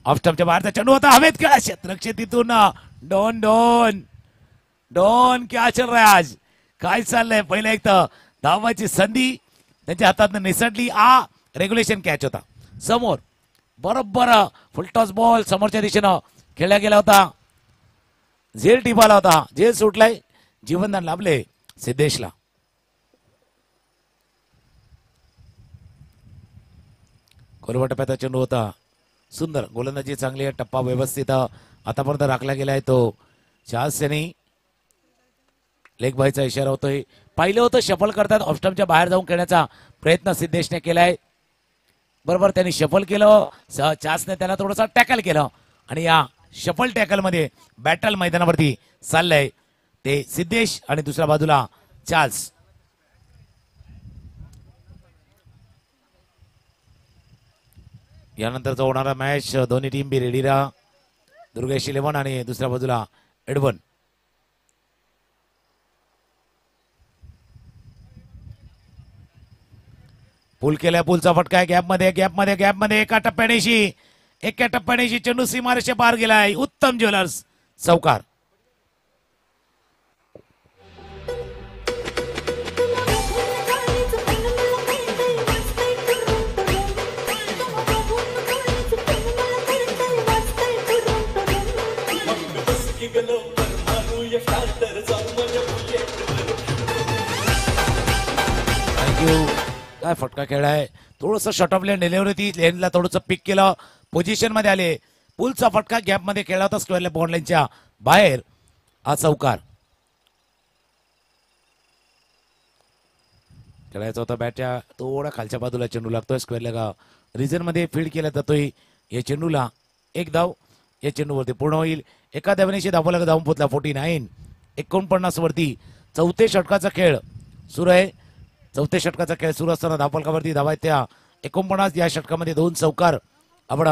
ऑफस्टम्पच्या बाहेरचा चेंडू होता हवेत खेळा क्षेत्ररक्षितून डॉन डॉन डॉन क्या चल रहा है आज काय चाललंय. पहिला एक तर धावाची संधी त्यांच्या हातात निसटली. रेग्युलेशन कॅच होता समोर बरोबर फुलटॉस बॉल समोरच्या दिशेनं खेळला गेला होता. झेल टिपाला होता. झेल सुटलाय. जीवनदान लाभले सिद्धेशला. कोलवा टप्प्याचा चेंडू होता. सुंदर गोलंदाजी चांगली आहे. टप्पा व्यवस्थित आतापर्यंत राखला गेलाय तो चार्ल्स यांनी. लेग बायचा इशारा होतोय. पाहिलं होतं शफल करतात ऑफस्टम्पच्या बाहेर जाऊन खेळण्याचा प्रयत्न सिद्धेशने केलाय. बरोबर त्यांनी शफल केलं. चार्ल्सने त्यांना थोडंसं टॅकल केलं आणि या शफल टॅकल मध्ये बॅटल मैदानावरती चाललंय ते सिद्धेश आणि दुसऱ्या बाजूला चार्ल्स. यानंतरचा होणारा मॅच दोन्ही टीम बी रेडी राहा. दुर्गेश 11 आणि दुसऱ्या बाजूला एडवन. पूल केलाय. पूलचा फटका आहे. गॅपमध्ये एका टप्प्यानेशी चेंडू सीमारेषे पार गेलाय. उत्तम ज्वेलर्स चौकार. काय फटका खेळाय. थोडस शॉर्ट ऑफ लेन नेल्यावर ती लेनला थोडंसं पिक केलं. पोझिशन मध्ये आले. पुलचा फटका गॅप मध्ये खेळला होता स्क्वेअर बॉन्ड लाईनच्या बाहेर. हा चौकार. खेळायचा होता बॅटच्या थोडा खालच्या बाजूला चेंडू लागतोय. स्क्वेअर लेगा रिजन मध्ये फील्ड केला जातोय. या चेंडूला एक धाव या चेंडूवरती पूर्ण होईल. एका धावनेशी धावला धावून पोहोचला. 49 49 वरती चौथे षटकाचा खेळ सुरू आहे. चौथे षटकाचा खेळ सुरू असताना धावफलकावरती धावा त्या 49. या षटकामध्ये 2 चौकार आपण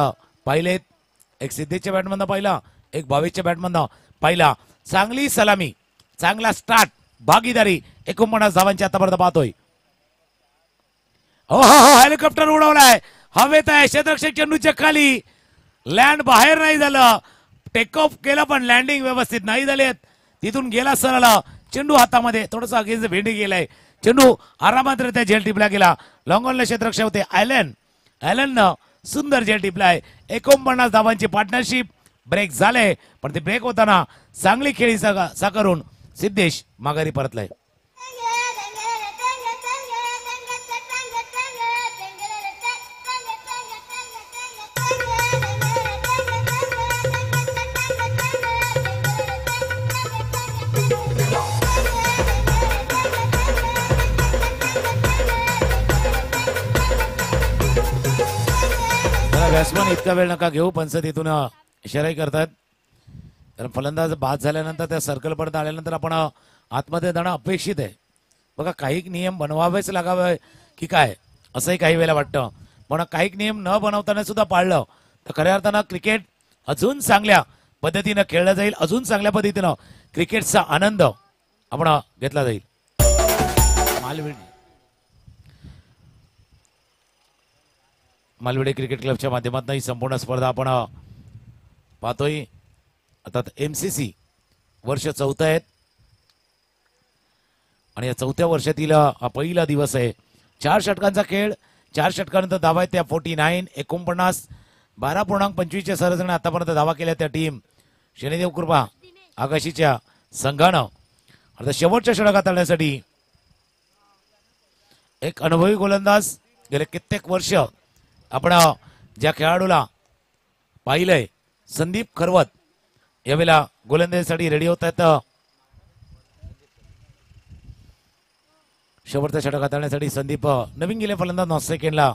पाहिलेत. एक सिद्धेशच्या बॅटमधनं पाहिला. एक भावेशच्या बॅटमधनं पाहिला. चांगली सलामी चांगला स्टार्ट भागीदारी 49 धावांची आतापर्यंत पाहतोय. हो हेलिकॉप्टर उडवलाय. हवेत आहे. क्षेत्ररक्षक चेंडूच्या खाली. लँड बाहेर नाही झालं. टेक ऑफ केलं पण लँडिंग व्यवस्थित नाही झाले. तिथून गेला सरळ. चेंडू हातामध्ये थोडंसं अगेन्स्ट भेंडी गेलाय. चेंडू आरामात झेल टिपला गेला. लॉंग ऑनला क्षेत्ररक्षक होते ॲलननं सुंदर झेल टिपलाय. 49 धावांची पार्टनरशिप. ब्रेक झाले पण ते ब्रेक होताना चांगली खेळी साकारून सिद्धेश माघारी परतलाय. बॅट्समन इतका वेळ नका घेऊ. पंच तिथून इशाराही करतात कारण फलंदाज बाद झाल्यानंतर त्या सर्कल पर्यंत आल्यानंतर आपण आतमध्ये जाणं अपेक्षित आहे. बघा काही नियम बनवावेच लागावे की काय असंही काही वेळेला वाटतं. पण काही नियम न बनवताना सुद्धा पाळलं तर खऱ्या अर्थानं क्रिकेट अजून चांगल्या पद्धतीनं खेळलं जाईल. अजून चांगल्या पद्धतीनं क्रिकेटचा आनंद आपण घेतला जाईल. मालवडी क्रिकेट क्लबच्या माध्यमातून ही संपूर्ण स्पर्धा आपण पाहतोय. आता MCC वर्ष 4th आहेत आणि या 4थ्या वर्षातील हा पहिला दिवस आहे. 4 षटकांचा खेळ. 4 षटकानंतर धावा आहेत त्या 49 49 12.25 सरसने आतापर्यंत धावा केल्या त्या टीम शनिदेव कृपा आकाशीच्या संघानं. आता शेवटच्या षटकात आणण्यासाठी एक अनुभवी गोलंदाज गेले कित्येक वर्ष आपण ज्या खेळाडूला पाहिलंय संदीप खरवत यावेळेला गोलंदाजीसाठी रेडी होत आहेत. शेवटच्या षटकात आणण्यासाठी संदीप नवीन गेले फलंदाज 9 सेकंडला.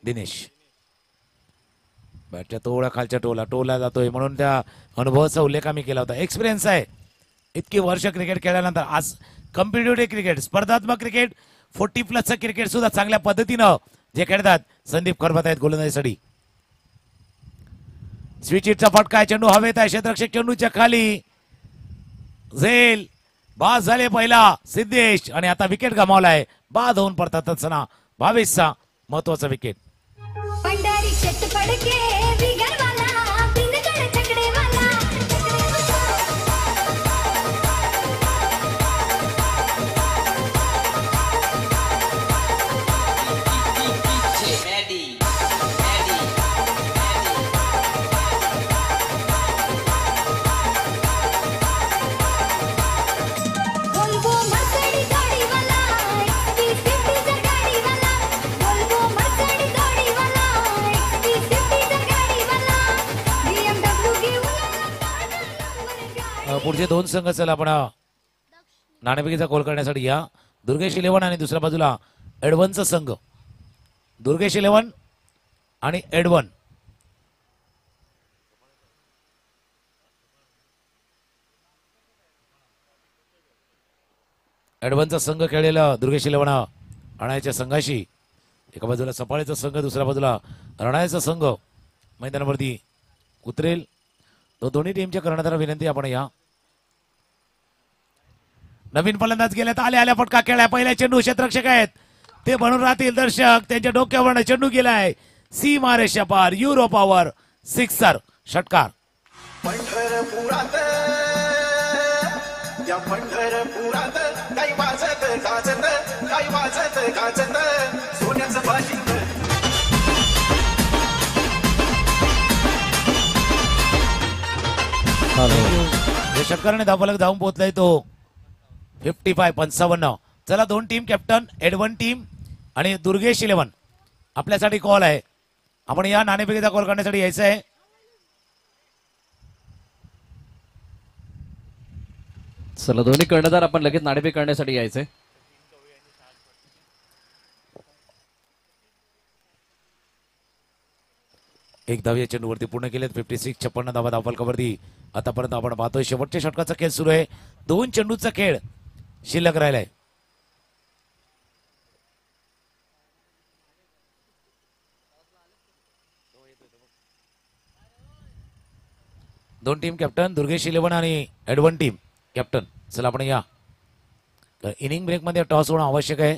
दिनेश बॅटच्या थोड्या खालच्या टोला जातोय म्हणून त्या अनुभवाचा उल्लेख आम्ही केला होता. एक्सपिरियन्स आहे. इतकी वर्ष क्रिकेट खेळल्यानंतर आज कॉम्पिटिटिव्ह क्रिकेट स्पर्धात्मक क्रिकेट 40+ क्रिकेट सुद्धा चांगल्या पद्धतीनं जे खेळतात संदीप खरबत आहेत गोलंदाजीसाठी. स्विच हिटचा फटका आहे, चेंडू हवेत आहे, क्षेत्ररक्षक चेंडूच्या खाली. झेल बाद झाले पहिला सिद्धेश आणि आता विकेट गमावलाय. बाद होऊन पडतात असताना 22चा महत्वाचा विकेट. पंडारी शेत पडके बिगरवाला बिनकर छकडेवाला बोलबो मर्सडी गाडीवाला XP50 गाडीवाला बोलबो मर्सडी गाडीवाला XP50 गाडीवाला BMW घेऊन पुढचे दोन संघ चला आपण नाणेफेकीचा गोल करण्यासाठी या. दुर्गेश 11 आणि दुसऱ्या बाजूला एडवनचा संघ. दुर्गेश 11 आणि एडवन. एडवनचा संघ खेळलेला दुर्गेश 11 अणायच्या संघाशी. एका बाजूला सफाळेचा संघ, दुसऱ्या बाजूला रणायचा संघ मैदानावरती उतरेल. तो दोन्ही टीमच्या कर्णधार विनंती आपण या. नवीन फलंदाज गेल्यात आल्या फटका खेळाय. पहिल्या चेंडू क्षेत्ररक्षक आहेत ते बनून राहतील दर्शक. त्यांच्या डोक्यावर चेंडू गेलाय सीमा रेषा पार. युरो पॉवर सिक्सर षटकार. पंढरपुरात या पंढरपुरात काही वाजत गाजत काही वाजत गाजत सोन्याचं बाशिंग. या षटकाराने धावफलक धावून पोहोचलाय तो 55. चला दोन टीम कॅप्टन एडवन टीम आणि दुर्गेश 11 आपल्यासाठी कॉल आहे. आपण या नाणेफेकीचा कॉल करण्यासाठी यायचं आहे. चला दोन्ही कर्णधार आपण लगेच नाणेफेक करण्यासाठी यायचंय. एक धाव या चेंडूवरती पूर्ण केलेत. 56 56 धावा धावफलकावरती आतापर्यंत आपण पाहतोय. शेवटच्या षटकाचा खेळ सुरू आहे. दोन चेंडूचा खेळ शिल्लक राहिलाय. दोन टीम कॅप्टन दुर्गेश 11 आणि एडवन टीम कॅप्टन. चला आपण या. इनिंग ब्रेक मध्ये टॉस होणं आवश्यक आहे.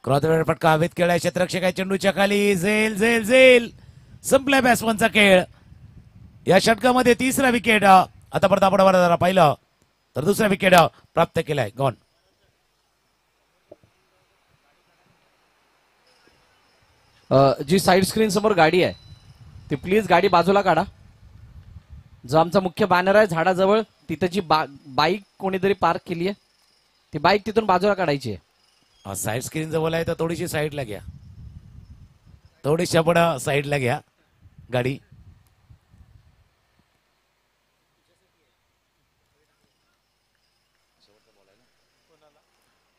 क्रॉसवेळ फटका हवेत खेळाय. क्षेत्ररक्षक आहे चेंडूच्या खाली. झेल झेल झेल संपलाय बॅट्समनचा खेळ. या षटकामध्ये तिसरा विकेट आतापर्यंत आपण जरा पाहिलं तर दुसरा विकेट प्राप्त केलाय. गॉन. जी साईड स्क्रीन समोर गाडी आहे ती प्लीज गाडी बाजूला काढा. जो आमचा मुख्य बॅनर आहे झाडाजवळ तिथे जी बाईक कोणीतरी पार्क केली आहे ती बाईक तिथून बाजूला काढायची आहे. साईड स्क्रीन जवळ आहे तर थोडीशी साईडला घ्या. थोडीशी आपण साईडला घ्या गाडी.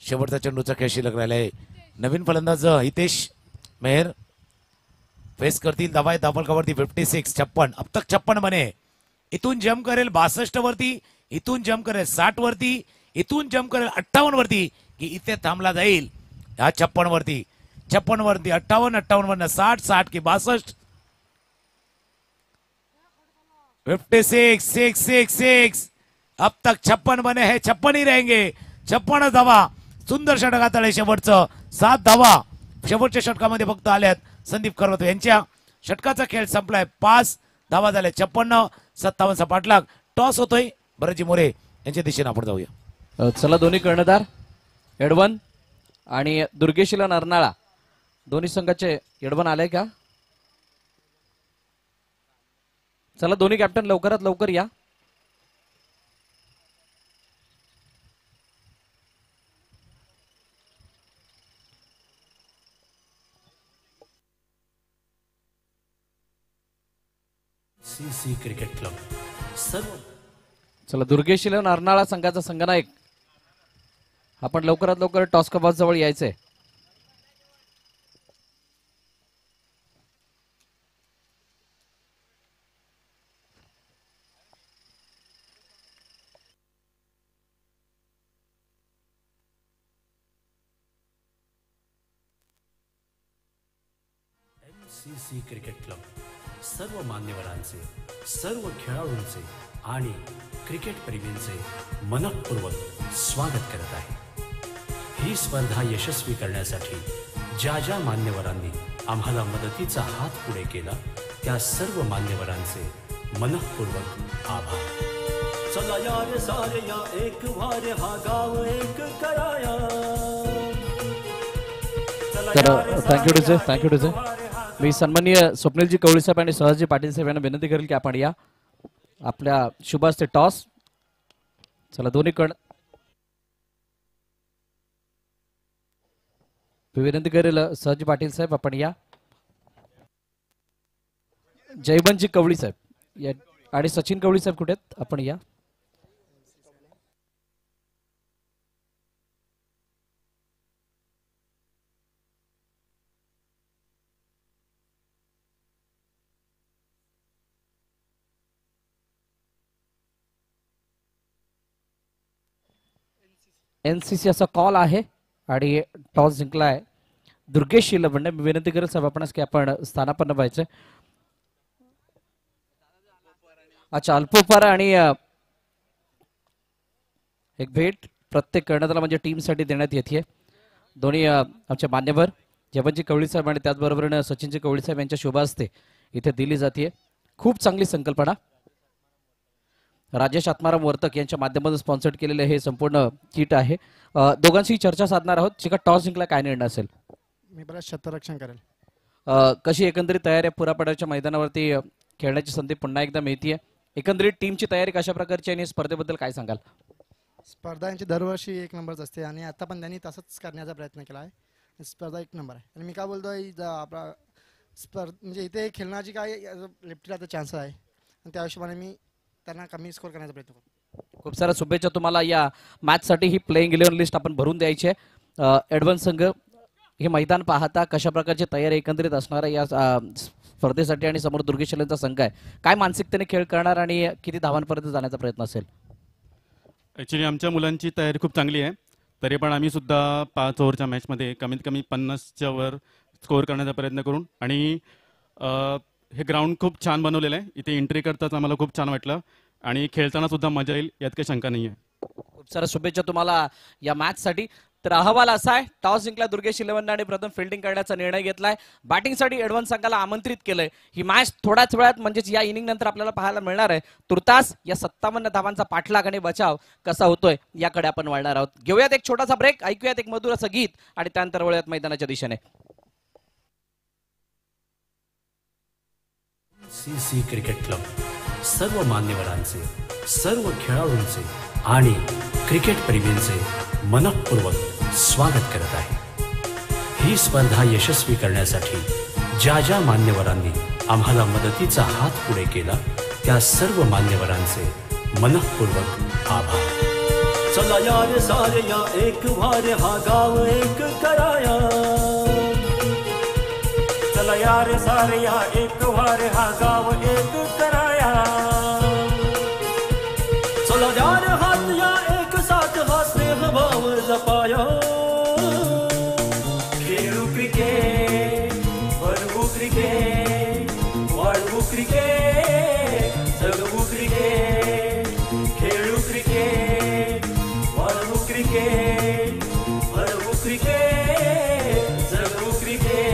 शेवटचा चेंडूचा खेळ शिल्लक राहिलाय. नवीन फलंदाज हितेश मेहर फेस करतील. धावा आहे धावफलकावरती 56 56. अब तक 56 बने. इथून जंप करेल 62 वरती. इथून जंप करेल 60 वरती. इथून जंप करेल 58 वरती की इथे थांबला जाईल ह्या 56 वरती. 56 वरती 58 58 वरनं 60 60 की 62. 56 6 6 6. अब तक 56 बने हैं. 56 ही रहेंगे. 56 धावा. सुंदर षटकात आले. शेवटचं 7 धावा शेवटच्या षटकामध्ये फक्त आल्यात संदीप खरवत यांच्या. षटकाचा खेळ संपलाय. 5 धावा झाल्या. 56 57 पाठलाग. टॉस होतोय बरजी मोरे यांच्या दिशेने आपण जाऊया. चला दोन्ही कर्णधार एडवन आणि दुर्गेशीला नरनाळा दोन्ही संघाचे. एडवन आलाय का? चला दोन्ही कॅप्टन लवकरात लवकर या. CC क्रिकेट क्लब सर्व. चला दुर्गेशीला नरनाळा संघाचा संघनायक आपण लवकरात लवकर टॉस कबाज जवळ यायचंय. MCC क्रिकेट क्लब सर्व मान्यवरांचे, सर्व खेळाडूंचे आणि क्रिकेट प्रेमींचे मनपूर्वक स्वागत करत आहे। ही स्पर्धा यशस्वी करण्यासाठी ज्या ज्या मान्यवरांनी आम्हाला मदतीचा हात पुढे केला त्या सर्व मान्यवरांचे मनपूर्वक आभार। चला यार सारे या एक वारे हा गाव एक कराया। तर थँक्यू टू मी सन्माननीय स्वप्नीलजी कवळी साहेब आणि सहजी पाटील साहेब यांना विनंती करेल की आपण या आपल्या शुभ हस्ते टॉस। चला दोन्ही कड विनंती करेल सहजी पाटील साहेब आपण या। जयवंतजी कवळी साहेब या आणि सचिन कवळी साहेब कुठे आहेत आपण या। NCC असा कॉल आहे आणि टॉस जिंकलाय दुर्गेश शिलवंडे। मी विनंती करेल साहेब आपणास की आपण स्थानापन्न व्हायचं। अच्छा अल्पोपारा आणि एक भेट प्रत्येक कर्णधाराला म्हणजे टीम साठी देण्यात येते। दोन्ही आमचे मान्यवर जयवंतजी कवळी साहेब आणि त्याचबरोबर सचिनजी कवळी साहेब यांच्या शुभ हस्ते इथे दिली जाते। खूप चांगली संकल्पना। राजेश आत्माराम वर्तक यांच्या माध्यमातून स्पॉन्सर्ड केलेले हे संपूर्ण किट आहे। दोघांशी चर्चा साधणार आहोत। चिका टॉस जिंकला काय निर्णय असेल? मी परत क्षेत्ररक्षण करेल। कशी एकंदरीत तयारी आहे? पुरापड्याच्या मैदानावरती खेळण्याची संधी पुन्हा एकदा मिळतीये। एकंदरीत टीमची तयारी कशा प्रकारची आणि स्पर्धेबद्दल काय सांगाल? स्पर्धा यांची दरवर्षी एक नंबरच असते आणि आता पण त्यांनी तसंच करण्याचा प्रयत्न केला आहे। स्पर्धा एक नंबर आहे आणि मी काय बोलतोय आपला म्हणजे इथे खेळण्याची काय लिफ्टीला चान्स आहे आणि त्या हिशोबाने मी त्यांना कमी स्कोर करण्याचा प्रयत्न करतो। खूप साऱ्या शुभेच्छा तुम्हाला या मॅच साठी। ही प्लेइंग 11 लिस्ट आपण भरून द्यायची आहे। ॲडव्हान्स संघ हे मैदान पाहता कशा प्रकारची तयारी एकंदरीत असणार आहे या स्पर्धेसाठी आणि समोर दुर्गेशलेंचा संघ आहे, काय मानसिकतेने खेळ करणार आणि किती धावांपर्यंत जाण्याचा प्रयत्न असेल? ॲक्च्युली आमच्या मुलांची तयारी खूप चांगली आहे, तरी पण आम्ही सुद्धा 5 ओव्हरच्या मॅचमध्ये कमीत कमी 50च्या वर स्कोअर करण्याचा प्रयत्न करून आणि हे ग्राउंड खूप छान बनवलेलं आहे। इथे एंट्री करताच आम्हाला खूप छान वाटलं आणि खेळताना सुद्धा मजा येईल यात काही शंका नाही आहे। खूप साऱ्या शुभेच्छा तुम्हाला या मॅच साठी। तर अहवाल असा आहे, टॉस जिंकला दुर्गेश इलेव्हन आणि प्रथम फिल्डिंग करण्याचा निर्णय घेतलाय। बॅटिंगसाठी ॲडव्हान्स संघाला आमंत्रित केलंय। ही मॅच थोड्याच वेळात म्हणजेच या इनिंग नंतर आपल्याला पाहायला मिळणार आहे। तुर्तास या 57 धावांचा पाठलाग आणि बचाव कसा होतोय याकडे आपण वळणार आहोत। घेऊयात एक छोटासा ब्रेक, ऐकूयात एक मधुर असं गीत आणि त्यानंतर वळूयात मैदानाच्या दिशेने। MCC क्रिकेट क्लब सर्व मान्यवरांचे, सर्व खेळाडूंचे आणि क्रिकेट प्रेमींचे मनपूर्वक स्वागत करत आहे। ही स्पर्धा यशस्वी करण्यासाठी ज्या ज्या मान्यवरांनी आम्हाला मदतीचा हात पुढे केला त्या सर्व मान्यवरांचे मनपूर्वक आभार। चला यार सारे या एक वारे हा गाव एक कराया। चला यार सारे या एक वारे हा गाव एक कराया। चला यार हात या एक साथ हा स्नेह भाव जपाया। खेळू क्रिकेट, भरवू क्रिकेट, वाढवू क्रिकेट, जगवू क्रिकेट। खेळू क्रिकेट, वाढवू क्रिकेट, भरवू क्रिकेट, जगवू क्रिकेट।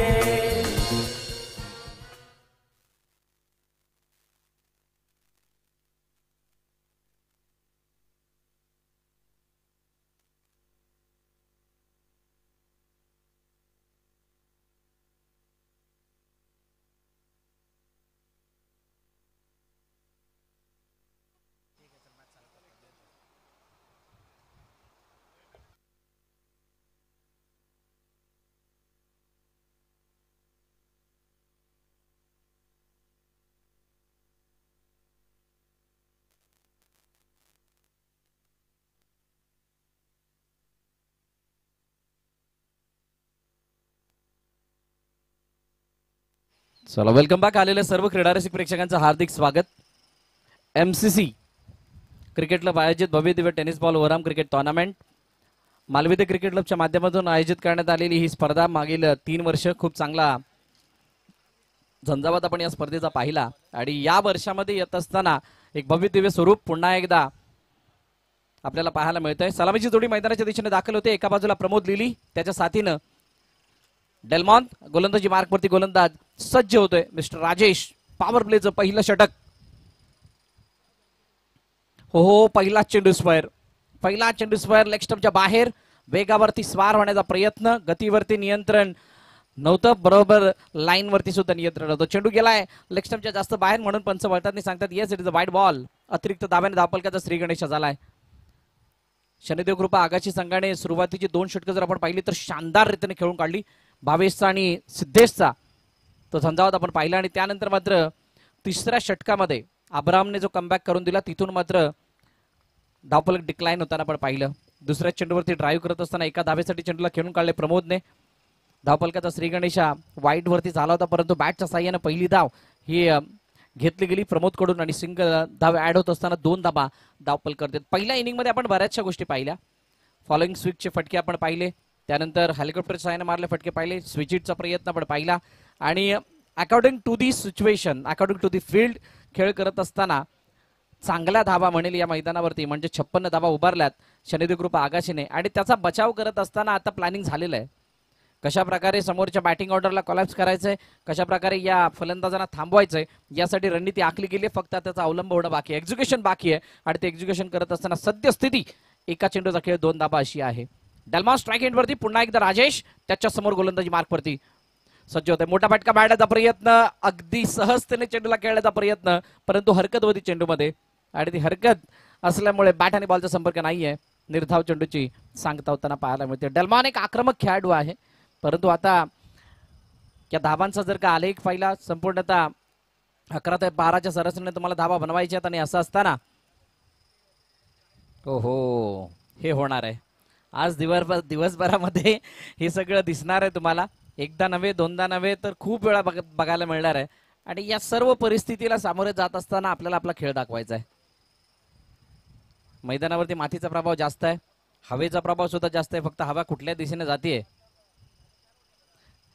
चला वेलकम बॅक। आलेल्या सर्व क्रीडारसिक प्रेक्षकांचं हार्दिक स्वागत। MCC क्रिकेट क्लब आयोजित भव्य दिव्य tennis ball overarm cricket tournament Malvite cricket क्लबच्या माध्यमातून आयोजित करण्यात आलेली ही स्पर्धा मागील 3 वर्ष खूप चांगला झंझावात आपण या स्पर्धेचा पाहिला आणि या वर्षामध्ये येत असताना एक भव्य दिव्य स्वरूप पुन्हा एकदा आपल्याला पाहायला मिळतंय. सलामीची जोडी मैदानाच्या दिशेने दाखल होते. एका बाजूला प्रमोद लिली, त्याच्या साथीनं डेल्मॉन, गोलंदाजी मार्कवरती गोलंदाज सज्ज होतोय मिस्टर राजेश. पॉवर प्लेचं पहिलं षटक. हो, पहिला चेंडू स्क्वेअर लेग स्टंपच्या बाहेर. वेगावरती स्वार होण्याचा प्रयत्न, गतीवरती नियंत्रण नव्हतं, बरोबर लाईनवरती सुद्धा नियंत्रण होतं. चेंडू गेलाय लेग स्टंपच्या जास्त बाहेर, म्हणून पंच वळताना सांगतात yes it is a wide ball. अतिरिक्त दाब्याने धावफलकाचा श्री गणेश झालाय. शनिदेव कृपा आगाशी संघाने सुरुवातीची 2 षटकं जर आपण पाहिली तर शानदार रीतीने खेळून काढली. भावेशचा आणि सिद्धेशचा तो झंझावात आपण पाहिला आणि त्यानंतर मात्र तिसऱ्या षटकामध्ये अब्रामने जो कमबॅक करून दिला तिथून मात्र धावफलक डिक्लाइन होताना आपण पाहिलं. दुसऱ्या चेंडूवरती ड्राईव्ह करत असताना एका धावेसाठी चेंडूला खेळून काढले प्रमोदने. धावफलकाचा श्री गणेशा वाईट वरती झाला होता, परंतु बॅटच्या साह्याने पहिली धाव ही घेतली गेली प्रमोद कडून आणि सिंगल धाव ऍड होत असताना 2 धाबा धावफलक करतात. पहिल्या इनिंग मध्ये आपण बऱ्याचशा गोष्टी पाहिल्या. फॉलोइंग स्विचचे फटके आपण पाहिले, त्यानंतर हेलिकॉप्टरच्या साह्याने मारले फटके पाहिले, स्विच हिटचा प्रयत्न आपण पाहिला आणि according to the situation, according to the field खेळ करत असताना चांगल्या धावा म्हणेल या मैदानावरती, म्हणजे 56 धावा उभारल्यात शनिदेव कृपा आगाशीने आणि त्याचा बचाव करत असताना आता प्लॅनिंग झालेलं आहे. कशा प्रकारे समोरच्या बॅटिंग ऑर्डरला कोलॅप्स करायचंय, कशा प्रकारे या फलंदाजांना थांबवायचंय, यासाठी रणनीती आखली गेली. फक्त त्याचा अवलंब होणं बाकी आहे, एक्झिक्युशन बाकी आहे आणि ते एक्झिक्युशन करत असताना सद्यस्थिती एका चेंडूचा खेळ 2 धाबा अशी आहे. डेल्मॉन स्ट्राईक एंडवरती पुन्हा एकदा राजेश, त्याच्या समोर गोलंदाजी मार्कवरती सज्ज होते. मोठा फटका मारण्याचा प्रयत्न, अगदी सहजतेने चेंडूला खेळण्याचा प्रयत्न, परंतु हरकत होती चेंडूमध्ये आणि ती हरकत असल्यामुळे बॅट आणि बॉलचा संपर्क नाहीये. निर्धाव चेंडूची सांगता होताना पाहायला मिळते. डेल्मॉन एक आक्रमक खेळाडू आहे, परंतु आता या धावांचा जर का आलेख पाहिला संपूर्णतः 11 ते 12च्या सरासरीने तुम्हाला धावा बनवायच्या आणि असं असताना हो हे होणार आहे. आज दिवसभरामध्ये हे सगळं दिसणार आहे तुम्हाला. एकदा नव्हे, दोनदा नव्हे, तर खूप वेळा बघायला मिळणार आहे आणि या सर्व परिस्थितीला सामोरे जात असताना आपल्याला आपला खेळ दाखवायचा आहे. मैदानावरती मातीचा प्रभाव जास्त आहे, हवेचा प्रभाव सुद्धा जास्त आहे. फक्त हवा कुठल्या दिशेने जाते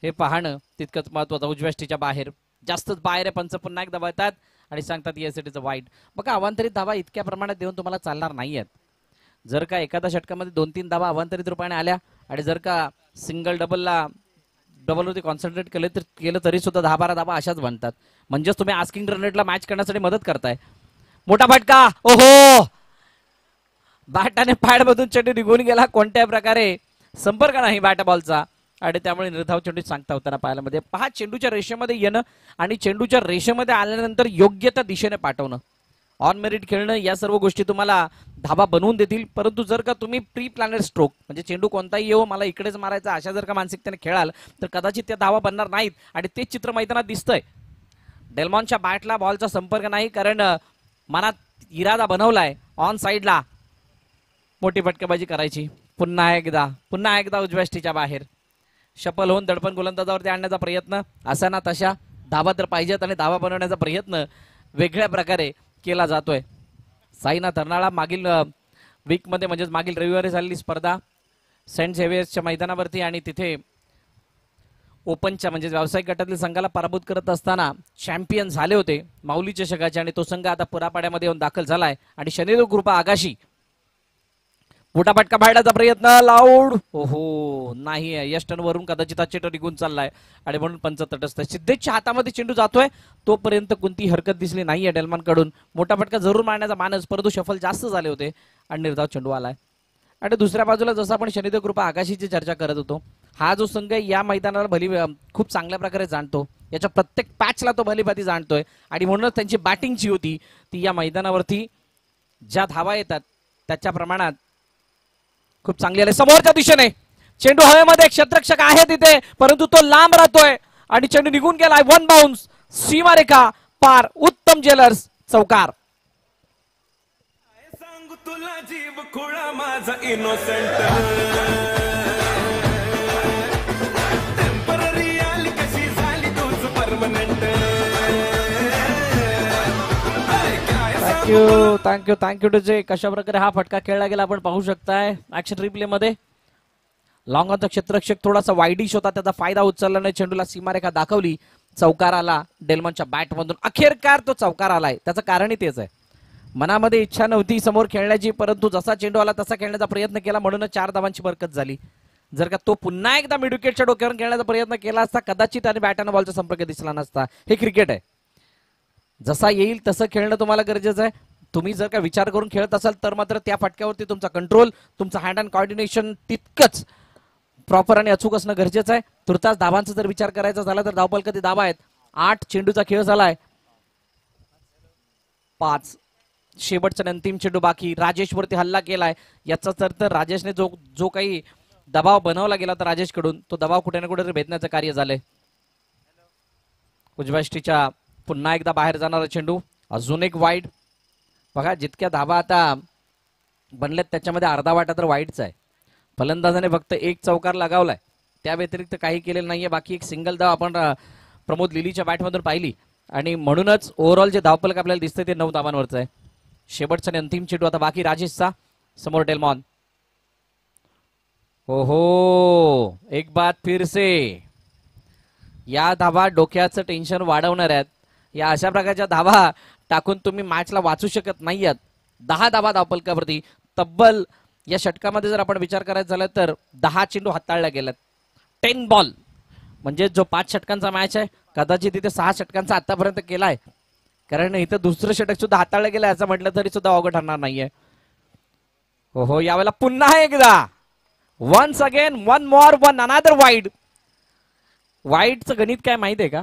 हे पाहणं तितकंच महत्वाचं. उजव्या स्टीच्या बाहेर, जास्तच बाहेर आहे. पंच पुन्हा एकदा वळतात आणि सांगतात yes it is a wide. बघा, अवांतरित धावा इतक्या प्रमाणात देऊन तुम्हाला चालणार नाहीयेत. जर का एखाद्या षटकामध्ये 2-3 धावा अवांतरित रूपाने आल्या आणि जर का सिंगल डबलवरती कॉन्सन्ट्रेट केलं तरी सुद्धा 10-12 धावा अशाच बनतात. म्हणजेच तुम्ही आस्किंग रन रेटला मॅच करण्यासाठी मदत करताय. मोठा फटका, ओहो, बॅटाने पॅडमधून चेंडू निघून गेला. कोणत्याही प्रकारे संपर्क नाही बॅट बॉलचा आणि त्यामुळे निर्धाव चेंडू सांगता होताना पाहायला मध्ये. पहा, चेंडूच्या रेषेमध्ये येणं आणि चेंडूच्या रेषेमध्ये आल्यानंतर योग्य त्या दिशेने पाठवणं, ऑन मेरिट खेळणं, या सर्व गोष्टी तुम्हाला धाबा बनवून देतील. परंतु जर का तुम्ही प्री प्लॅनेड स्ट्रोक, म्हणजे चेंडू कोणताही येऊ मला इकडेच मारायचा, अशा जर का मानसिकतेने खेळाल तर कदाचित त्या धावा बनणार नाहीत आणि तेच चित्र मैदानात दिसतंय. डेल्मॉनच्या बॅटला बॉलचा संपर्क नाही, कारण मनात इरादा बनवलाय ऑन साईडला मोठी फटकेबाजी करायची. पुन्हा एकदा उजव्या स्टीच्या बाहेर शपल होऊन दडपण गोलंदाजावरती आणण्याचा प्रयत्न, असा ना तशा धावा तर पाहिजेत आणि धावा बनवण्याचा प्रयत्न वेगळ्या प्रकारे केला जातोय. साईना तरनाळा मागील वीकमध्ये, म्हणजेच मागील रविवारी झालेली स्पर्धा सेंट झेवियर्सच्या मैदानावरती आणि तिथे ओपनच्या म्हणजे व्यावसायिक गटातील संघाला पराभूत करत असताना चॅम्पियन झाले होते माऊली चषकाचे आणि तो संघ आता पुरापाड्यामध्ये येऊन दाखल झालाय आणि शनिदेव कृपा आगाशी. मोठा फटका बाहेरचा प्रयत्न, लाऊड, ओहो नाही, यस्टन वरून कदाचित हा चेंडू निघून चाललाय आणि म्हणून पंच तटस्थ. सिद्धेशच्या हातामध्ये चेंडू जातोय तोपर्यंत कोणती हरकत दिसली नाहीये डेल्मॉन कडून. मोठा फटका जरूर मारण्याचा मानस, परंतु शफल जास्त झाले होते आणि निर्धाव चेंडू आलाय. आणि दुसऱ्या बाजूला जसं आपण शनिदेव कृपा आगाशीची चर्चा करत होतो, हा जो संघ या मैदानाला खूप चांगल्या प्रकारे जाणतो, याच्या प्रत्येक पॅचला तो भलीभाती जाणतोय आणि म्हणूनच त्यांची बॅटिंगची होती ती या मैदानावरती ज्या धावा येतात त्याच्या प्रमाणात खूप चांगली आले. समोरच्या दिशेने चेंडू हवेमध्ये, क्षेत्ररक्षक आहे तिथे परंतु तो लांब राहतोय आणि चेंडू निघून गेलाय. 1 बाउन्स, सीमारेखा पार, उत्तम ज्वेलर्स चौकार. सांगू तुला जीव खुळा माझा इनोसेंट, टेम्पररी आली कशी झाली तूच परमनंट. थँक्यू जे कशा प्रकारे हा फटका खेळला गेला आपण पाहू शकताय ऍक्शन रिप्ले मध्ये. लॉंग ऑनचा क्षेत्ररक्षक थोडासा वाईडिश होता, त्याचा फायदा उचलल्याने चेंडूला सीमारेखा दाखवली. चौकार आला डेल्मॉनच्या बॅटमधून, अखेरकार तो चौकार आलाय. त्याचं कारणही तेच आहे, मनामध्ये इच्छा नव्हती समोर खेळण्याची, परंतु जसा चेंडू आला तसा खेळण्याचा प्रयत्न केला, म्हणूनच 4 धावांची बरकत झाली. जर का तो पुन्हा एकदा मिड विकेटच्या डोक्यावर खेळण्याचा प्रयत्न केला असता कदाचित त्याने बॅटन बॉलचा संपर्क दिसला नसता. हे क्रिकेट आहे, जसा येईल तसं खेळणं तुम्हाला गरजेचं आहे. तुम्ही जर का विचार करून खेळत असाल तर मात्र त्या फटक्यावरती तुमचा कंट्रोल, तुमचा हँड अँड कॉर्डिनेशन तितकंच प्रॉपर आणि अचूक असणं गरजेचं आहे. तुर्तास धावांचा जर विचार करायचा झाला तर धावपल कधी धावा आहेत. 8 चेंडूचा खेळ झालाय, 5 शेवटचा अंतिम चेंडू बाकी. राजेशवरती हल्ला केलाय, याचा अर्थ राजेशने जो काही दबाव बनवला गेला तर राजेशकडून तो दबाव कुठे ना कुठे भेदण्याचं कार्य झालंय. उजव्या पुन्हा एकदा बाहेर जाणारा चेंडू, अजून एक वाईड. बघा जितक्या धावा आता बनल्यात त्याच्यामध्ये अर्धा वाटा तर वाईडचा आहे. फलंदाजाने फक्त एक चौकार लगावलाय, त्या व्यतिरिक्त काही केलेलं नाहीये. बाकी एक सिंगल धाव आपण प्रमोद लिलीच्या बॅटमधून पाहिली आणि म्हणूनच ओव्हरऑल जे धावफलक आपल्याला दिसतंय ते 9 धावांवरचं आहे. शेवटचा आणि अंतिम चेंडू आता बाकी राजेशचा, समोर डेल्मॉन. हो एक बात फिर से, या धावा डोक्याचं टेन्शन वाढवणार आहेत. या अशा प्रकारच्या धावा टाकून तुम्ही मॅचला वाचू शकत नाही आहात. 10 धावा धावफलकावरती. तब्बल या षटकामध्ये जर आपण विचार करायचा झाला तर 10 चेंडू हाताळल्या गेल्यात. 10 बॉल म्हणजे जो 5 षटकांचा मॅच आहे कदाचित तिथे 6 षटकांचा आतापर्यंत केलाय, कारण इथं दुसरं षटक सुद्धा हाताळलं गेलं असं म्हटलं तरी सुद्धा अवघड ठरणार नाहीये. हो यावेळेला पुन्हा एकदा once again one more one another wide. वाईडचं गणित काय माहिती आहे का,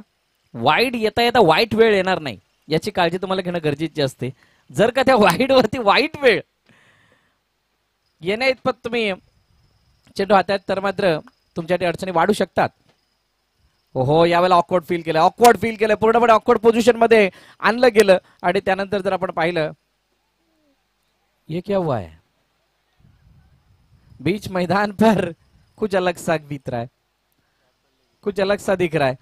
वाईड येता येता वाईट वेळ येणार नाही याची काळजी तुम्हाला घेणं गरजेची असते. जर का त्या वाईड वरती वाईट वेळ येण्या इतपत तुम्ही चेंडू हातात तर मात्र तुमच्यासाठी अडचणी वाढू शकतात. हो यावेळेला ऑकवर्ड फील केलं, पूर्णपणे ऑकवर्ड पोझिशन मध्ये आणलं गेलं. आणि त्यानंतर जर आपण पाहिलं, ये क्या हुआ है, बीच मैदान पर कुछ अलग सा बीत रहा है, कुछ अलग सा दिख रहा है.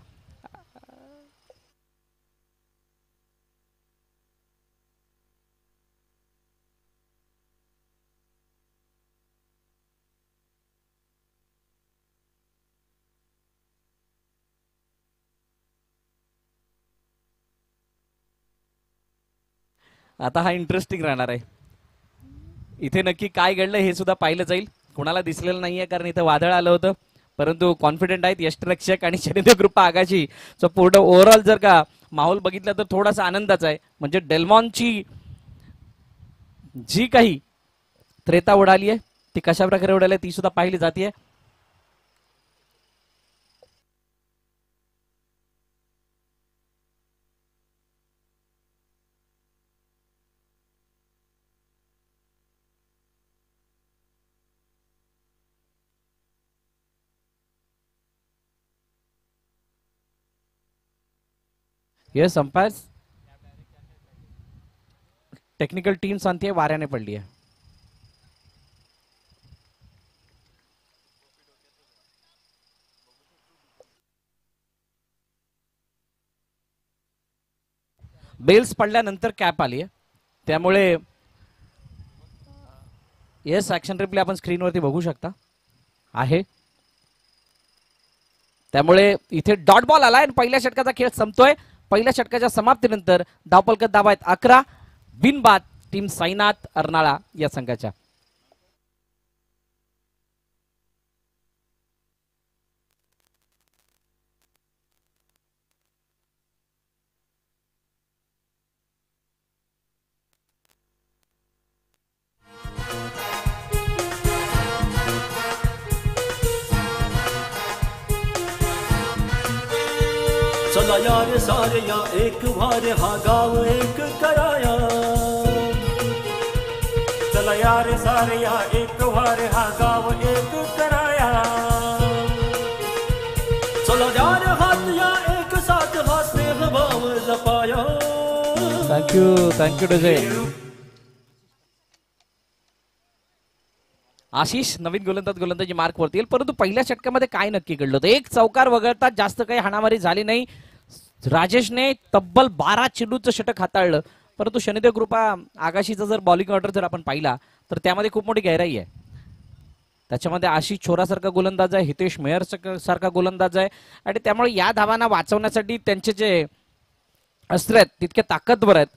आता हा इंटरेस्टिंग राहणार आहे. इथे नक्की काय घडलं हे सुद्धा पाहिलं जाईल. कुणाला दिसलेलं नाहीये कारण इथं वादळ आलं होतं, परंतु कॉन्फिडंट आहेत यष्टरक्षक आणि शनिदेव कृपा आगाशी. सो पूर्ण ओव्हरऑल जर का माहोल बघितला तर थोडासा आनंदाचा आहे. म्हणजे डेल्मॉनची जी काही त्रेता उडाली आहे ती कशा प्रकारे उडाली ती सुद्धा पाहिली जाते. यस अंपायर, टेक्निकल टीम सांगते वाऱ्याने पडली आहे. बेल्स पडल्यानंतर कॅप आली आहे, त्यामुळे येस ऍक्शन रिप्ले आपण स्क्रीनवरती बघू शकता आहे. त्यामुळे इथे डॉट बॉल आलाय आणि पहिल्या षटकाचा खेळ संपतोय. पहिल्या षटकाच्या समाप्तीनंतर धावफलकात धावा आहेत 11, बिनबाद टीम साईनाथ अर्नाळा या संघाच्या. चला यार सारे या एक वार हा गाव एक कराया. चला यार सारे या एक वार हा गाव एक कराया. चला यार हात या एक साथ हा स्नेह भाव जपाया. थँक्यू डजे. आशिष नवीन गोलंदाजी मार्क वरती येईल, परंतु पहिल्या षटकामध्ये काय नक्की घडलं होतं. एक चौकार वगळता जास्त काही हाणामारी झाली नाही. राजेशने तब्बल 12 चेंडूचं षटक हाताळलं, परंतु शनिदेव कृपा आगाशीचा जर बॉलिंग ऑर्डर जर आपण पाहिला तर त्यामध्ये खूप मोठी गैराई आहे. त्याच्यामध्ये आशिष छोरासारखा गोलंदाज आहे, हितेश मेहर सारखा गोलंदाज आहे आणि त्यामुळे या धावांना वाचवण्यासाठी त्यांचे जे अस्त्र आहेत तितके ताकदवर आहेत.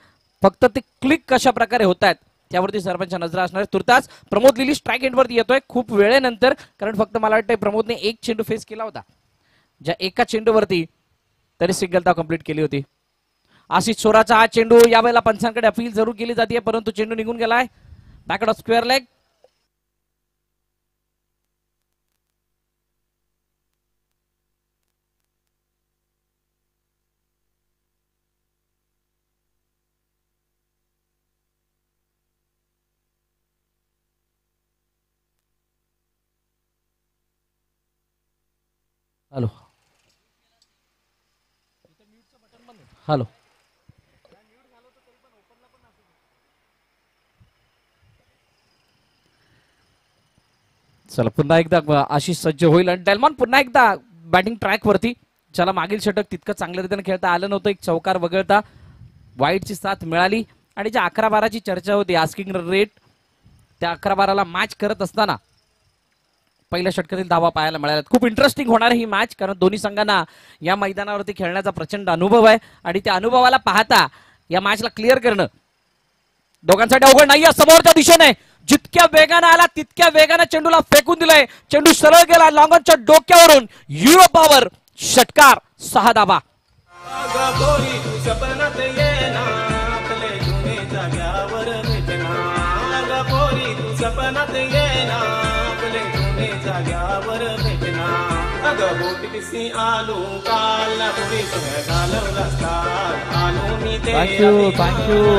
फक्त ते क्लिक कशा प्रकारे होत आहेत त्यावरती सर्वांच्या नजर असणार आहे. तुर्तास प्रमोद लिली स्ट्राईक एंडवरती येतोय खूप वेळेनंतर, कारण फक्त मला वाटतं प्रमोदने एक चेंडू फेस केला होता, ज्या एका चेंडूवरती तरी सिंगल धाव कंप्लीट केली होती. आशिष छोराचा हा चेंडू यावेळेला पंचांकडे अपील जरूर केली जाते, परंतु चेंडू निघून गेलाय backward of square leg. Hello hello चला पुन्हा एकदा आशिष सज्ज होईल आणि डेल्मॉन पुन्हा एकदा बॅटिंग ट्रॅक वरती, ज्याला मागील षटक तितकं चांगल्या रीतीने खेळता आलं नव्हतं. एक चौकार वगळता वाईटची साथ मिळाली आणि ज्या 11-12ची चर्चा होती आस्किंग रेट, त्या 11-12ला मॅच करत असताना पहिल्या षटकातील धावा पाहायला मिळाल्यात. खूप इंटरेस्टिंग होणार आहे ही मॅच, कारण दोन्ही संघांना या मैदानावरती खेळण्याचा प्रचंड अनुभव आहे आणि त्या अनुभवाला पाहता या मॅचला क्लिअर करणं दोघांसाठी अवघड नाहीये. समोरच्या दिशेने जितक्या वेगाने आला तितक्या वेगाने चेंडूला फेकून दिलाय, चेंडू सरळ गेला लॉंगॉनच्या डोक्यावरून, युरोपावर षटकार 6 धावा.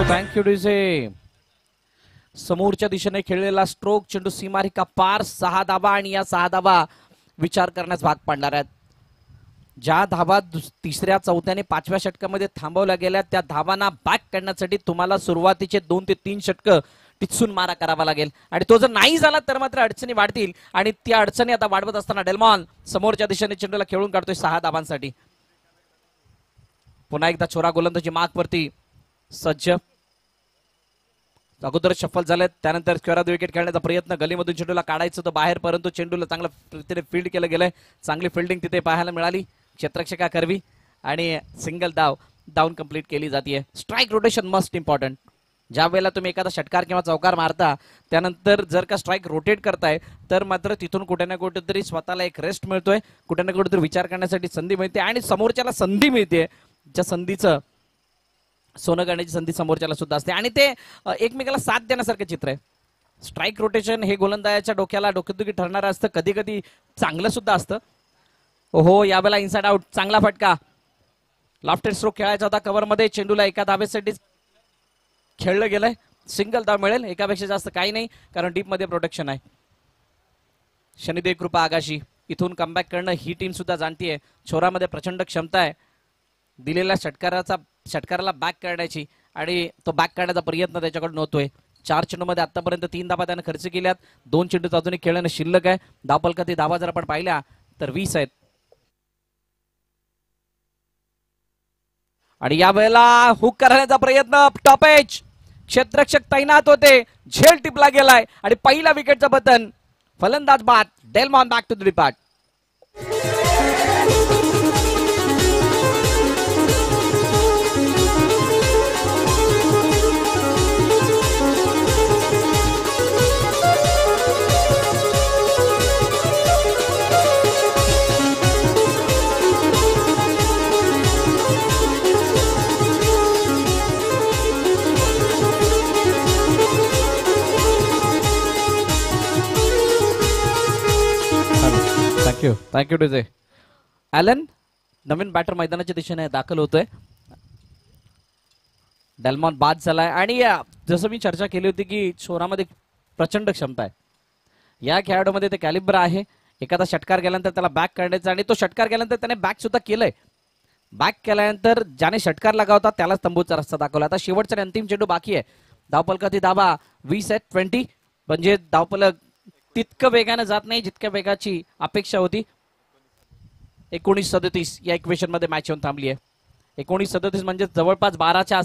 Thank you DJ. समोरच्या दिशेने खेळलेला स्ट्रोक चेंडू सीमारेखा पार 6 धावा आणि या 6 धावा विचार करण्यास भाग पाडणार आहेत. ज्या धावा तिसऱ्या चौथ्या 5व्या षटकामध्ये थांबवल्या गेल्या त्या धावांना बॅक करण्यासाठी तुम्हाला सुरुवातीचे 2 ते 3 षटक टिचून मारा करावा लागेल आणि तो जर नाही झाला तर मात्र अडचणी वाढतील आणि त्या अडचणी आता वाढवत असताना डेल्मॉन समोरच्या दिशेने चेंडूला खेळून काढतोय 6 धावांसाठी. पुन्हा एकदा छोरा गोलंदाजी मार्कवरती सज्ज, अगोदर शफल झालेत, त्यानंतर स्क्वेअर विकेट खेळण्याचा प्रयत्न, गलीमधून चेंडूला काढायचं होतं बाहेर, परंतु चेंडूला चांगल्या रीतीने फील्ड केलं गेलंय, चांगली फिल्डिंग तिथे पाहायला मिळाली क्षेत्ररक्षका करवी आणि सिंगल धाव डाऊन कंप्लीट केली जाते. Strike rotation must important. ज्या वेळेला तुम्ही एखादा षटकार किंवा चौकार मारता त्यानंतर जर का स्ट्राईक रोटेट करताय तर मात्र तिथून कुठे ना कुठेतरी स्वतःला एक रेस्ट मिळतोय, कुठे ना कुठेतरी विचार करण्यासाठी संधी मिळते आणि समोरच्याला संधी मिळते, ज्या संधीचं सोनं करण्याची संधी समोरच्याला सुद्धा असते आणि ते एकमेकाला साथ देण्यासारखं चित्र आहे. स्ट्राईक रोटेशन हे गोलंदाजाच्या डोक्याला डोकेदुखी ठरणारं असतं, कधी कधी चांगलं सुद्धा असतं. ओहो, यावेळेला इनसाइड आउट, चांगला फटका, लॉफ्टेड स्ट्रोक खेळायचा होता कव्हरमध्ये, चेंडूला एका धावेसाठी खेळलं गेलंय, सिंगल धाव मिळेल, एकापेक्षा जास्त काही नाही कारण डीप मध्ये प्रोटेक्शन आहे. शनिदेव कृपा आगाशी इथून कमबॅक करणं ही टीम सुद्धा जाणतीये. छोरामध्ये प्रचंड क्षमता आहे दिलेल्या षटकाराला बॅक करण्याची आणि तो बॅक करण्याचा प्रयत्न त्याच्याकडून होतोय. 4 चेंडूमध्ये आतापर्यंत 3 धावा त्याने खर्च केल्यात, 2 चेंडू अजूनही खेळणं शिल्लक आहे. धावफलकातील धावा जर आपण पाहिल्या तर 20 आहेत आणि या वेळेला हुक करण्याचा प्रयत्न, टॉपेज, क्षेत्ररक्षक तैनात होते, झेल टिपला गेलाय आणि पहिला विकेटचं पतन, फलंदाज बाद, Delmon back to the depart. Thank you DJ. Alan नवीन बॅटर मैदानाच्या दिशेने दाखल होतोय. डेल्मॉन बाद झालाय आणि जसं मी चर्चा केली होती की छोरामध्ये प्रचंड क्षमता आहे. या खेळाडूमध्ये ते कॅलिबर आहे. एखादा षटकार गेल्यानंतर त्याला बॅक करण्याचा आणि तो षटकार गेल्यानंतर त्याने बॅक सुद्धा केलंय. बॅक केल्यानंतर ज्याने षटकार लगावता त्यालाच तंबूचा रस्ता दाखवला. आता शेवटचा अंतिम चेंडू बाकी आहे. धावफलकातील धावा 20-20 म्हणजे धावफलक तितकं वेगानं जात नाही जितक्या वेगाची अपेक्षा होती. 19-37 या इक्वेशन मध्ये मॅच येऊन थांबली आहे. 19-37 म्हणजे जवळपास 12च्या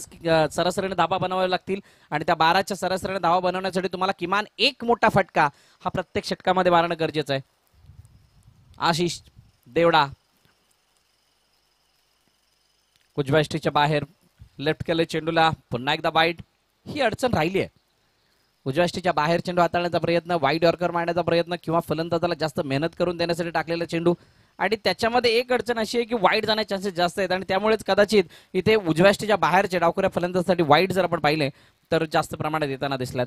सरासरीने धाबा बनवावे लागतील आणि त्या 12च्या सरासरीने धावा बनवण्यासाठी तुम्हाला किमान एक मोठा फटका हा प्रत्येक षटकामध्ये मारणं गरजेचं आहे. आशिष देवडा उजव्या यष्टीच्या बाहेर लेफ्ट केले चेंडूला पुन्हा एकदा वाईड. ही अडचण राहिली आहे. उजव्या यष्टीच्या बाहेर चेंडू हाताळण्याचा प्रयत्न, वाईड यॉर्कर मारण्याचा प्रयत्न किंवा फलंदाजाला जास्त मेहनत करून देण्यासाठी टाकलेला चेंडू आणि त्याच्यामध्ये एक अडचण अशी आहे की वाईड जाण्याचे चान्सेस जास्त आहेत आणि त्यामुळेच कदाचित इथे उजव्या यष्टीच्या बाहेरचे डावखुऱ्या फलंदाजासाठी वाईड जर आपण पाहिले तर जास्त प्रमाणात येताना दिसल्यात.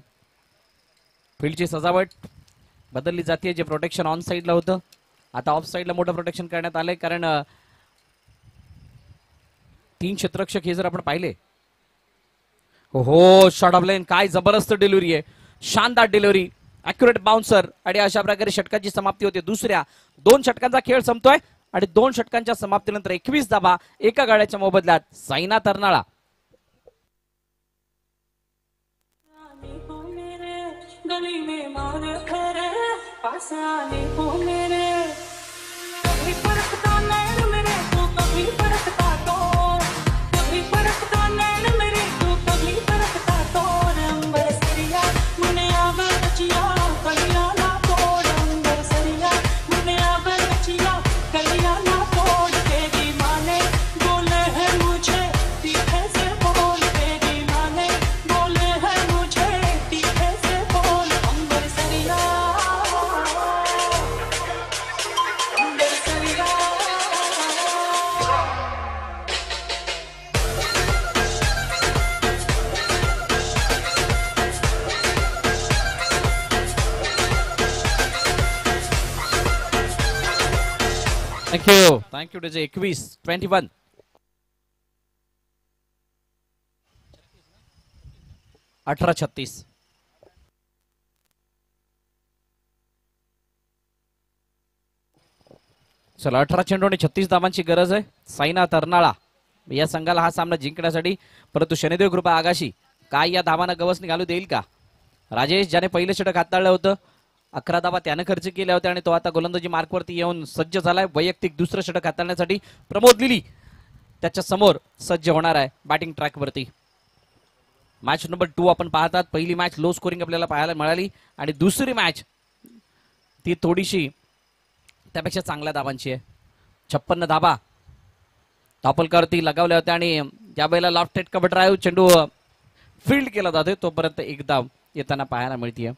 फील्डची सजावट बदलली जाते. जे प्रोटेक्शन ऑन साईडला होतं आता ऑफ साईडला मोठं प्रोटेक्शन करण्यात आलंय कारण 3 क्षेत्ररक्षक हे जर आपण पाहिले. हो शॉट ऑफ लाईन, काय जबरदस्त डिलिव्हरी आहे, शानदार डिलिव्हरी, अॅक्युरेट बाउन्सर आणि अशा प्रकारे षटकाची समाप्ती होते. दुसऱ्या 2 षटकांचा खेळ संपतोय आणि 2 षटकांच्या समाप्तीनंतर 21 धाबा एका गाड्याच्या मोबदल्यात साईना तरनाळा. गली में मार फेरे पास आने को मेरे कभी फड़कता नैन मेरे तू कभी फड़कता तो कभी फड़कता नैन मेरे तू कभी फड़कता तो अंबर सरिया मुने आवे बचिया कलिया ना तोड़ अंबर सरिया मुने आवे बचिया कलिया ना तोड़ तेरी माने बोले है मुझे तीखे से बोल तेरी माने बोले है मुझे तीखे से बोल अंबर सरिया अंबर सरिया. Thank you DJ. 21-21 18-36. चला 18 चेंडू आणि 36 धावांची गरज आहे साईना तरनाळा या संघाला हा सामना जिंकण्यासाठी. परंतु शनिदेव कृपा आगाशी काय या धावांना गवसणी घालू देईल का? राजेश ज्याने पहिलं षटक हाताळलं होतं 11 धावा त्यानं खर्च केल्या होत्या आणि तो आता गोलंदाजी मार्कवरती येऊन सज्ज झालाय. वैयक्तिक दुसरं षटक हाताळण्यासाठी प्रमोद लिली त्याच्या समोर सज्ज होणार आहे बॅटिंग ट्रॅकवरती. मॅच नंबर 2 आपण पाहतात. पहिली मॅच लो स्कोरिंग आपल्याला पाहायला मिळाली आणि दुसरी मॅच ती थोडीशी त्यापेक्षा चांगल्या धावांची आहे. 56 धाबा तापलकरती लगावल्या होत्या आणि यावेळेला लॉफ्टेड कव्हर ड्राईव्ह चेंडू फील्ड केला जातोय तोपर्यंत एक धाव येताना पाहायला मिळतीये.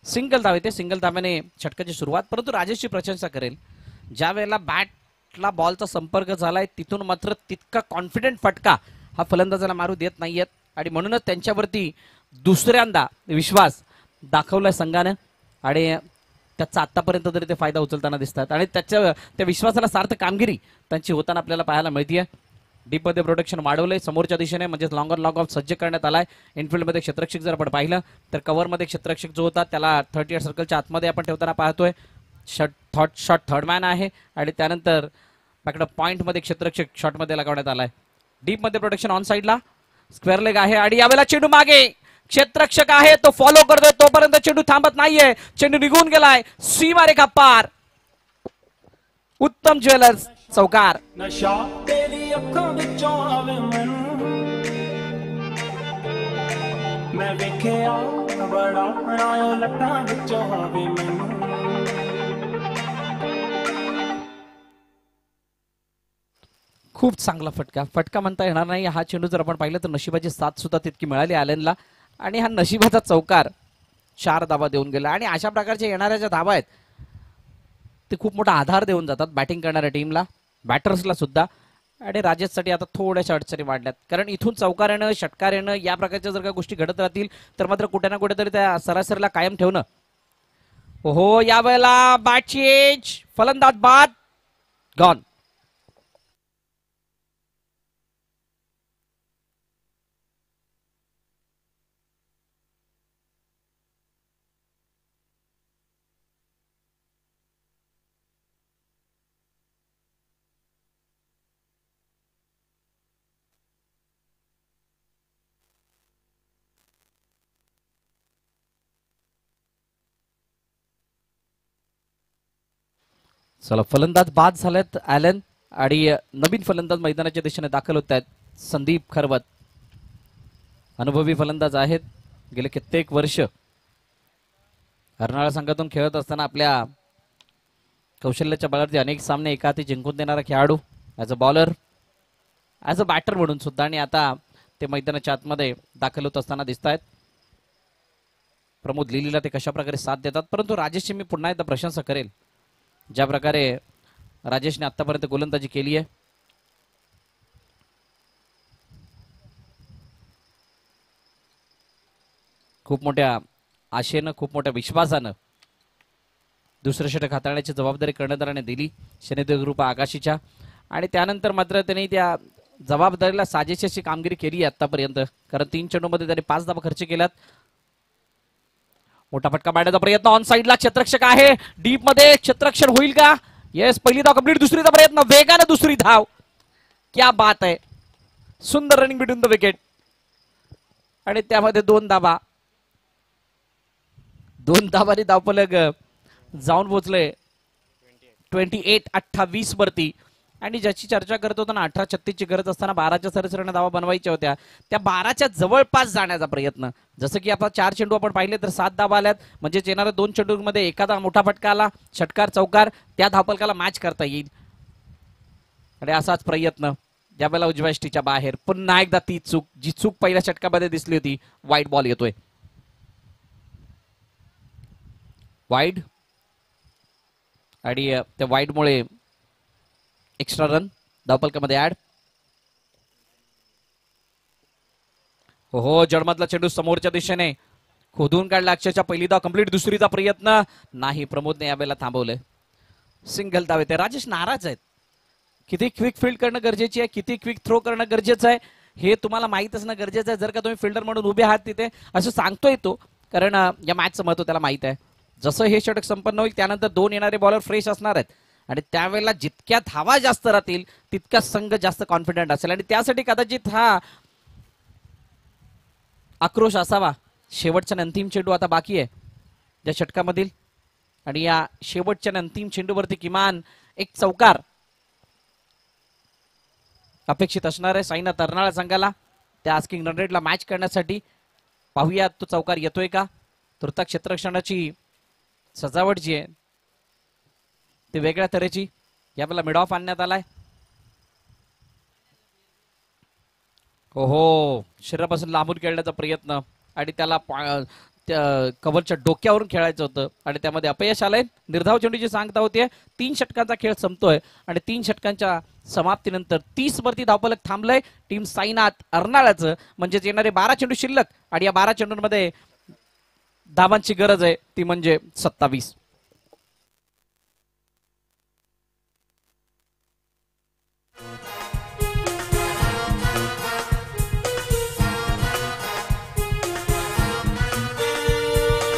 सिंगल धाव येते. सिंगल धाव्याने षटकाची सुरुवात. परंतु राजेशची प्रशंसा करेल ज्या वेळेला बॅटला बॉलचा संपर्क झालाय तिथून मात्र तितका कॉन्फिडेंट फटका हा फलंदाजाला मारू देत नाहीयेत आणि म्हणूनच त्यांच्यावरती दुसऱ्यांदा विश्वास दाखवलाय संघानं आणि त्याचा आतापर्यंत तरी ते फायदा उचलताना दिसतात आणि त्या विश्वासाला सार्थ कामगिरी त्यांची होताना आपल्याला पाहायला मिळतीये. डीपमध्ये प्रोटेक्शन वाढवलंय समोरच्या दिशेने म्हणजे लॉंगर लॉग ऑफ सज्ज करण्यात आलाय. इनफिल्डमध्ये क्षेत्ररक्षक जर आपण पाहिलं तर कव्हरमध्ये क्षेत्ररक्षक जो होता त्याला 38 सर्कलच्या आतमध्ये आपण ठेवताना पाहतोय. शॉट थर्ड मॅन आहे आणि त्यानंतर पॉइंट पॉइंटमध्ये क्षेत्ररक्षक शॉटमध्ये लगावण्यात आलाय. डीपमध्ये प्रोटेक्शन ऑन साईडला स्क्वेअर लेग आहे आणि यावेळेला चेंडू मागे क्षेत्ररक्षक आहे तो फॉलो करतोय तोपर्यंत चेंडू थांबत नाहीये. चेंडू निघून गेलाय सीमारेखा पार. उत्तम ज्वेलर्स चौकार. नशा तेरी अखों विचों आवे मैनू मैं वेखिया बड़ा नायो लट्टां विचों आवे मैनू. खूप चांगला फटका म्हणता येणार नाही. हा चेंडू जर आपण पाहिलं तर नशिबाची साथ सुद्धा तितकी मिळाली आलेनला आणि हा नशिबाचा चौकार 4 धावा देऊन गेला आणि अशा प्रकारच्या येणाऱ्या ज्या धावा आहेत ते खूप मोठा आधार देऊन जातात बॅटिंग करणाऱ्या टीमला बॅटर्सला सुद्धा. आणि राजेशसाठी आता थोड्याशा अडचणी वाढल्यात कारण इथून चौकार येणं षटकार येणं या प्रकारच्या जर का गोष्टी घडत राहतील तर मात्र कुठे ना कुठेतरी त्या सरासरीला कायम ठेवणं. हो यावेळेला बॅटची एज फलंदाज बाद गॉन. चला फलंदाज बाद झालेत ॲलन आणि नवीन फलंदाज मैदानाच्या दिशेने दाखल होत आहेत. संदीप खरवत अनुभवी फलंदाज आहेत, गेले कित्येक वर्ष अर्नाळा संघातून खेळत असताना आपल्या कौशल्याच्या बळावरती अनेक सामने एका हाती जिंकून देणारा खेळाडू, as a bowler, as a batter म्हणून सुद्धा. आणि आता ते मैदानाच्या आतमध्ये दाखल होत असताना दिसत आहेत. प्रमोद लिलीला ते कशा प्रकारे साथ देतात. परंतु राजेशची मी पुन्हा एकदा प्रशंसा करेल, ज्या प्रकारे राजेशने आतापर्यंत गोलंदाजी केली आहे. खूप मोठ्या आशेनं, खूप मोठ्या विश्वासानं दुसरं षटक हाताळण्याची जबाबदारी कर्णधाराने दिली शनिदेव ग्रुप आकाशीच्या. आणि त्यानंतर मात्र त्यांनी त्या जबाबदारीला साजेशी अशी कामगिरी केली आहे आतापर्यंत. कारण 3 चेंडूमध्ये त्यांनी 5 धावा खर्च केल्यात. मोठा फटका मारण्याचा प्रयत्न, ऑन साइडला क्षेत्ररक्षक आहे, डीप मध्ये क्षेत्ररक्षण होईल का? येस, पहिली धाव कंप्लीट. दुसरीचा प्रयत्न, वेगाने दुसरी धाव. क्या बात आहे, सुंदर रनिंग बिटवीन द विकेट. आणि त्यामध्ये 2 धावा, 2 धावांनी धावफलक जाऊन पोहोचले 28-28 वरती. आणि ज्याची चर्चा करत होता ना, 18-36 ची गरज असताना 12च्या सरासरीने धावा बनवायच्या होत्या, त्या 12च्या जवळपास जाण्याचा प्रयत्न. जसं की आपण 4 चेंडू आपण पाहिले तर 7 धावा आल्यात. म्हणजे येणाऱ्या 2 चेंडूमध्ये एखादा मोठा फटका आला, षटकार चौकार, त्या धावफलकाला मॅच करता येईल. आणि असाच प्रयत्न ज्यावेळेला उजव्या यष्टीच्या बाहेर पुन्हा एकदा ती चूक, जी चूक पहिल्या षटकामध्ये दिसली होती. वाईड बॉल येतोय, वाईड. आणि त्या वाईडमुळे एक्स्ट्रा रन धावफलकामध्ये ऍड. हो, जडमधला चेंडू समोरच्या दिशेने खोदून काढला, अक्षरशः पहिली धाव कंप्लीट. दुसरीचा प्रयत्न नाही, प्रमोदने यावेळेला थांबवलंय. सिंगल धाव येते. राजेश नाराज आहेत. किती क्विक फील्ड करणं गरजेची आहे, किती क्विक थ्रो करणं गरजेचं आहे हे तुम्हाला माहित असणं गरजेचं आहे. जर का तुम्ही फिल्डर म्हणून उभे आहात तिथे, असं सांगतोय तो, कारण या मॅचचं महत्व त्याला माहित आहे. जसं हे षटक संपन्न होईल त्यानंतर 2 येणारे बॉलर फ्रेश असणार आहेत. आणि त्यावेळेला जितक्या धावा जास्त राहतील तितका संघ जास्त कॉन्फिडंट असेल. आणि त्यासाठी कदाचित हा आक्रोश असावा. शेवटच्या अंतिम चेंडू आता बाकी आहे या षटकामधील, आणि या शेवटच्या अंतिम चेंडूवरती किमान एक चौकार अपेक्षित असणार आहे साईनाथ अर्नाळा संघाला त्या आस्किंग रन रेटला मॅच करण्यासाठी. पाहूया तो चौकार येतोय का. तुर्ता क्षेत्ररक्षणाची सजावट जी आहे ती वेगळ्या तऱ्हेची यावेळेला मिड ऑफ आणण्यात आलाय. हो, शरीरापासून लांबून खेळण्याचा प्रयत्न, आणि त्याला कव्हरच्या डोक्यावरून खेळायचं होतं आणि त्यामध्ये अपयश आलंय. निर्धाव चेंडूची सांगता होतीये. 3 षटकांचा खेळ संपतोय आणि 3 षटकांच्या समाप्तीनंतर 30 वरती धावफलक थांबलंय टीम साईनाथ अर्नाळ्याचं. म्हणजेच येणारे 12 चेंडू शिल्लक, आणि या 12 चेंडूंमध्ये धावांची गरज आहे ती म्हणजे 27.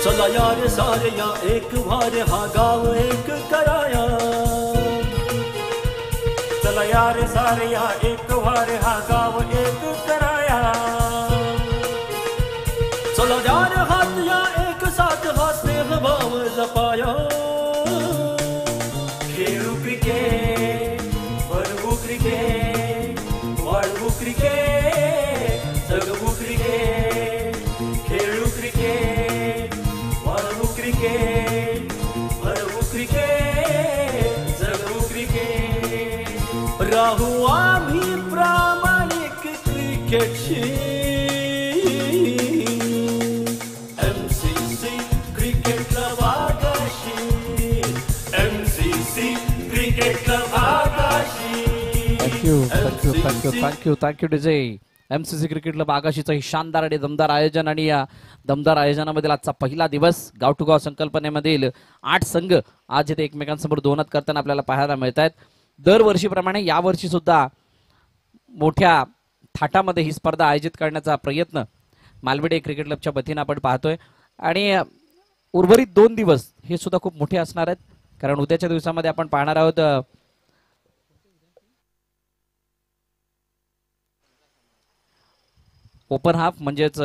चला यार सारे या एक वारे हा गाव एक कराया. चला यार सारे या एक वारे हा गाव एक कराया. चला यार हात या एक साथ हा स्नेह भाव जपाया. खेळू क्रिकेट, भरवू क्रिकेट, वाढवू क्रिकेट, जगवू क्रिकेट. खेळू क्रिकेट, क्रिकेट, भरवू क्रिकेट, जगवू क्रिकेट. राहू आम्ही प्रामाणिक क्रिकेटशी. MCC cricket club Akashi. MCC cricket club Akashi. Thank you DJ. MCC cricket club आकाशीचं ही शानदार आणि दमदार आयोजन, आणि या दमदार आयोजनामधील आजचा पहिला दिवस. गाव टू गाव संकल्पनेमधील 8 संघ आज इथे एकमेकांसमोर दोनात करताना आपल्याला पाहायला मिळत आहेत. दरवर्षीप्रमाणे यावर्षी सुद्धा मोठ्या थाटामध्ये ही स्पर्धा आयोजित करण्याचा प्रयत्न मालवडे क्रिकेट क्लबच्या वतीने आपण पाहतोय. आणि उर्वरित 2 दिवस हे सुद्धा खूप मोठे असणार आहेत, कारण उद्याच्या दिवसामध्ये आपण पाहणार आहोत ओपन हाफ, म्हणजेच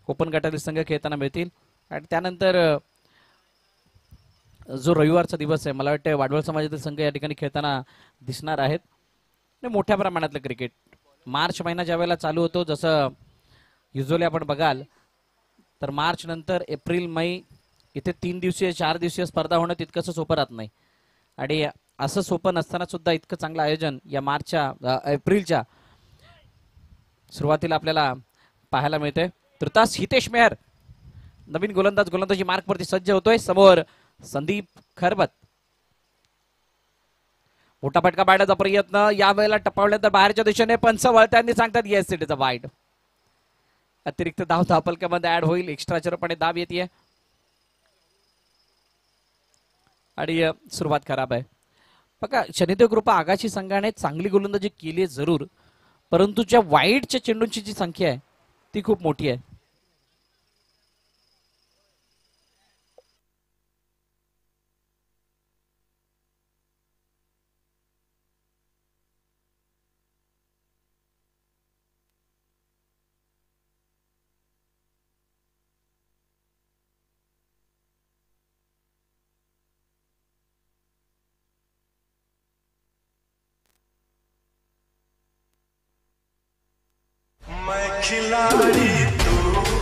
ओपन गटातील संघ खेळताना मिळतील. आणि त्यानंतर जो रविवारचा दिवस आहे, मला वाटतं वाडवळ समाजातील संघ या ठिकाणी खेळताना दिसणार आहेत. आणि मोठ्या प्रमाणातलं क्रिकेट. मार्च महिना ज्या वेळेला चालू होतो, जसं युजली आपण बघाल तर मार्च नंतर एप्रिल मै इथे 3 दिवसीय 4 दिवसीय स्पर्धा होणं तितकंसं सोपं राहत नाही. आणि असं सोपं नसताना सुद्धा इतकं चांगलं आयोजन या एप्रिलच्या सुरुवातीला आपल्याला पाहायला मिळतंय. तुर्तास हितेश मेहर नवीन गोलंदाजी मार्कवरती सज्ज होतोय. समोर संदीप खरबत. मोठा फटका पाडण्याचा प्रयत्न यावेळेला टपावल्यानंतर बाहेरच्या दिशेने पंच वळत्यांनी सांगतात yes it is a wide. अतिरिक्त धाव धापलक्यामध्ये ऍड होईल. एक्स्ट्राचरपणे धाव येते आणि सुरुवात खराब आहे. बघा शनिदेव कृपा आगाशी संघाने चांगली गोलंदाजी केली आहे जरूर, परंतु ज्या वाईडच्या चेंडूंची जी संख्या आहे ती खूप मोठी आहे. मैं खिलाड़ी तू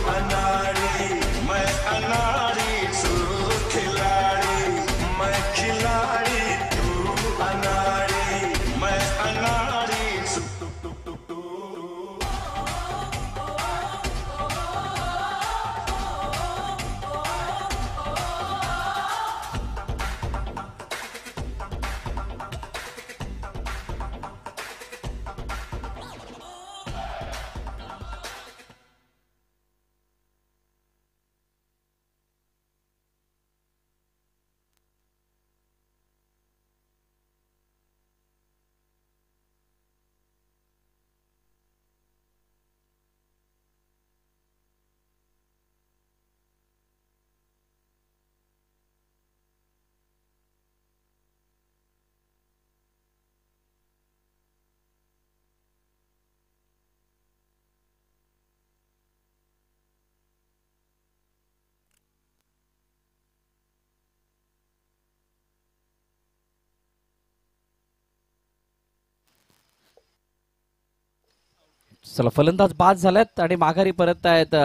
अनाड़ी, मैं अनाड़ी तू खिलाड़ी, मैं खिलाड़ी तू अनाड़ी, मैं अनाड़ी तू. चला फलंदाज बाद झालेत आणि माघारी परत आहेत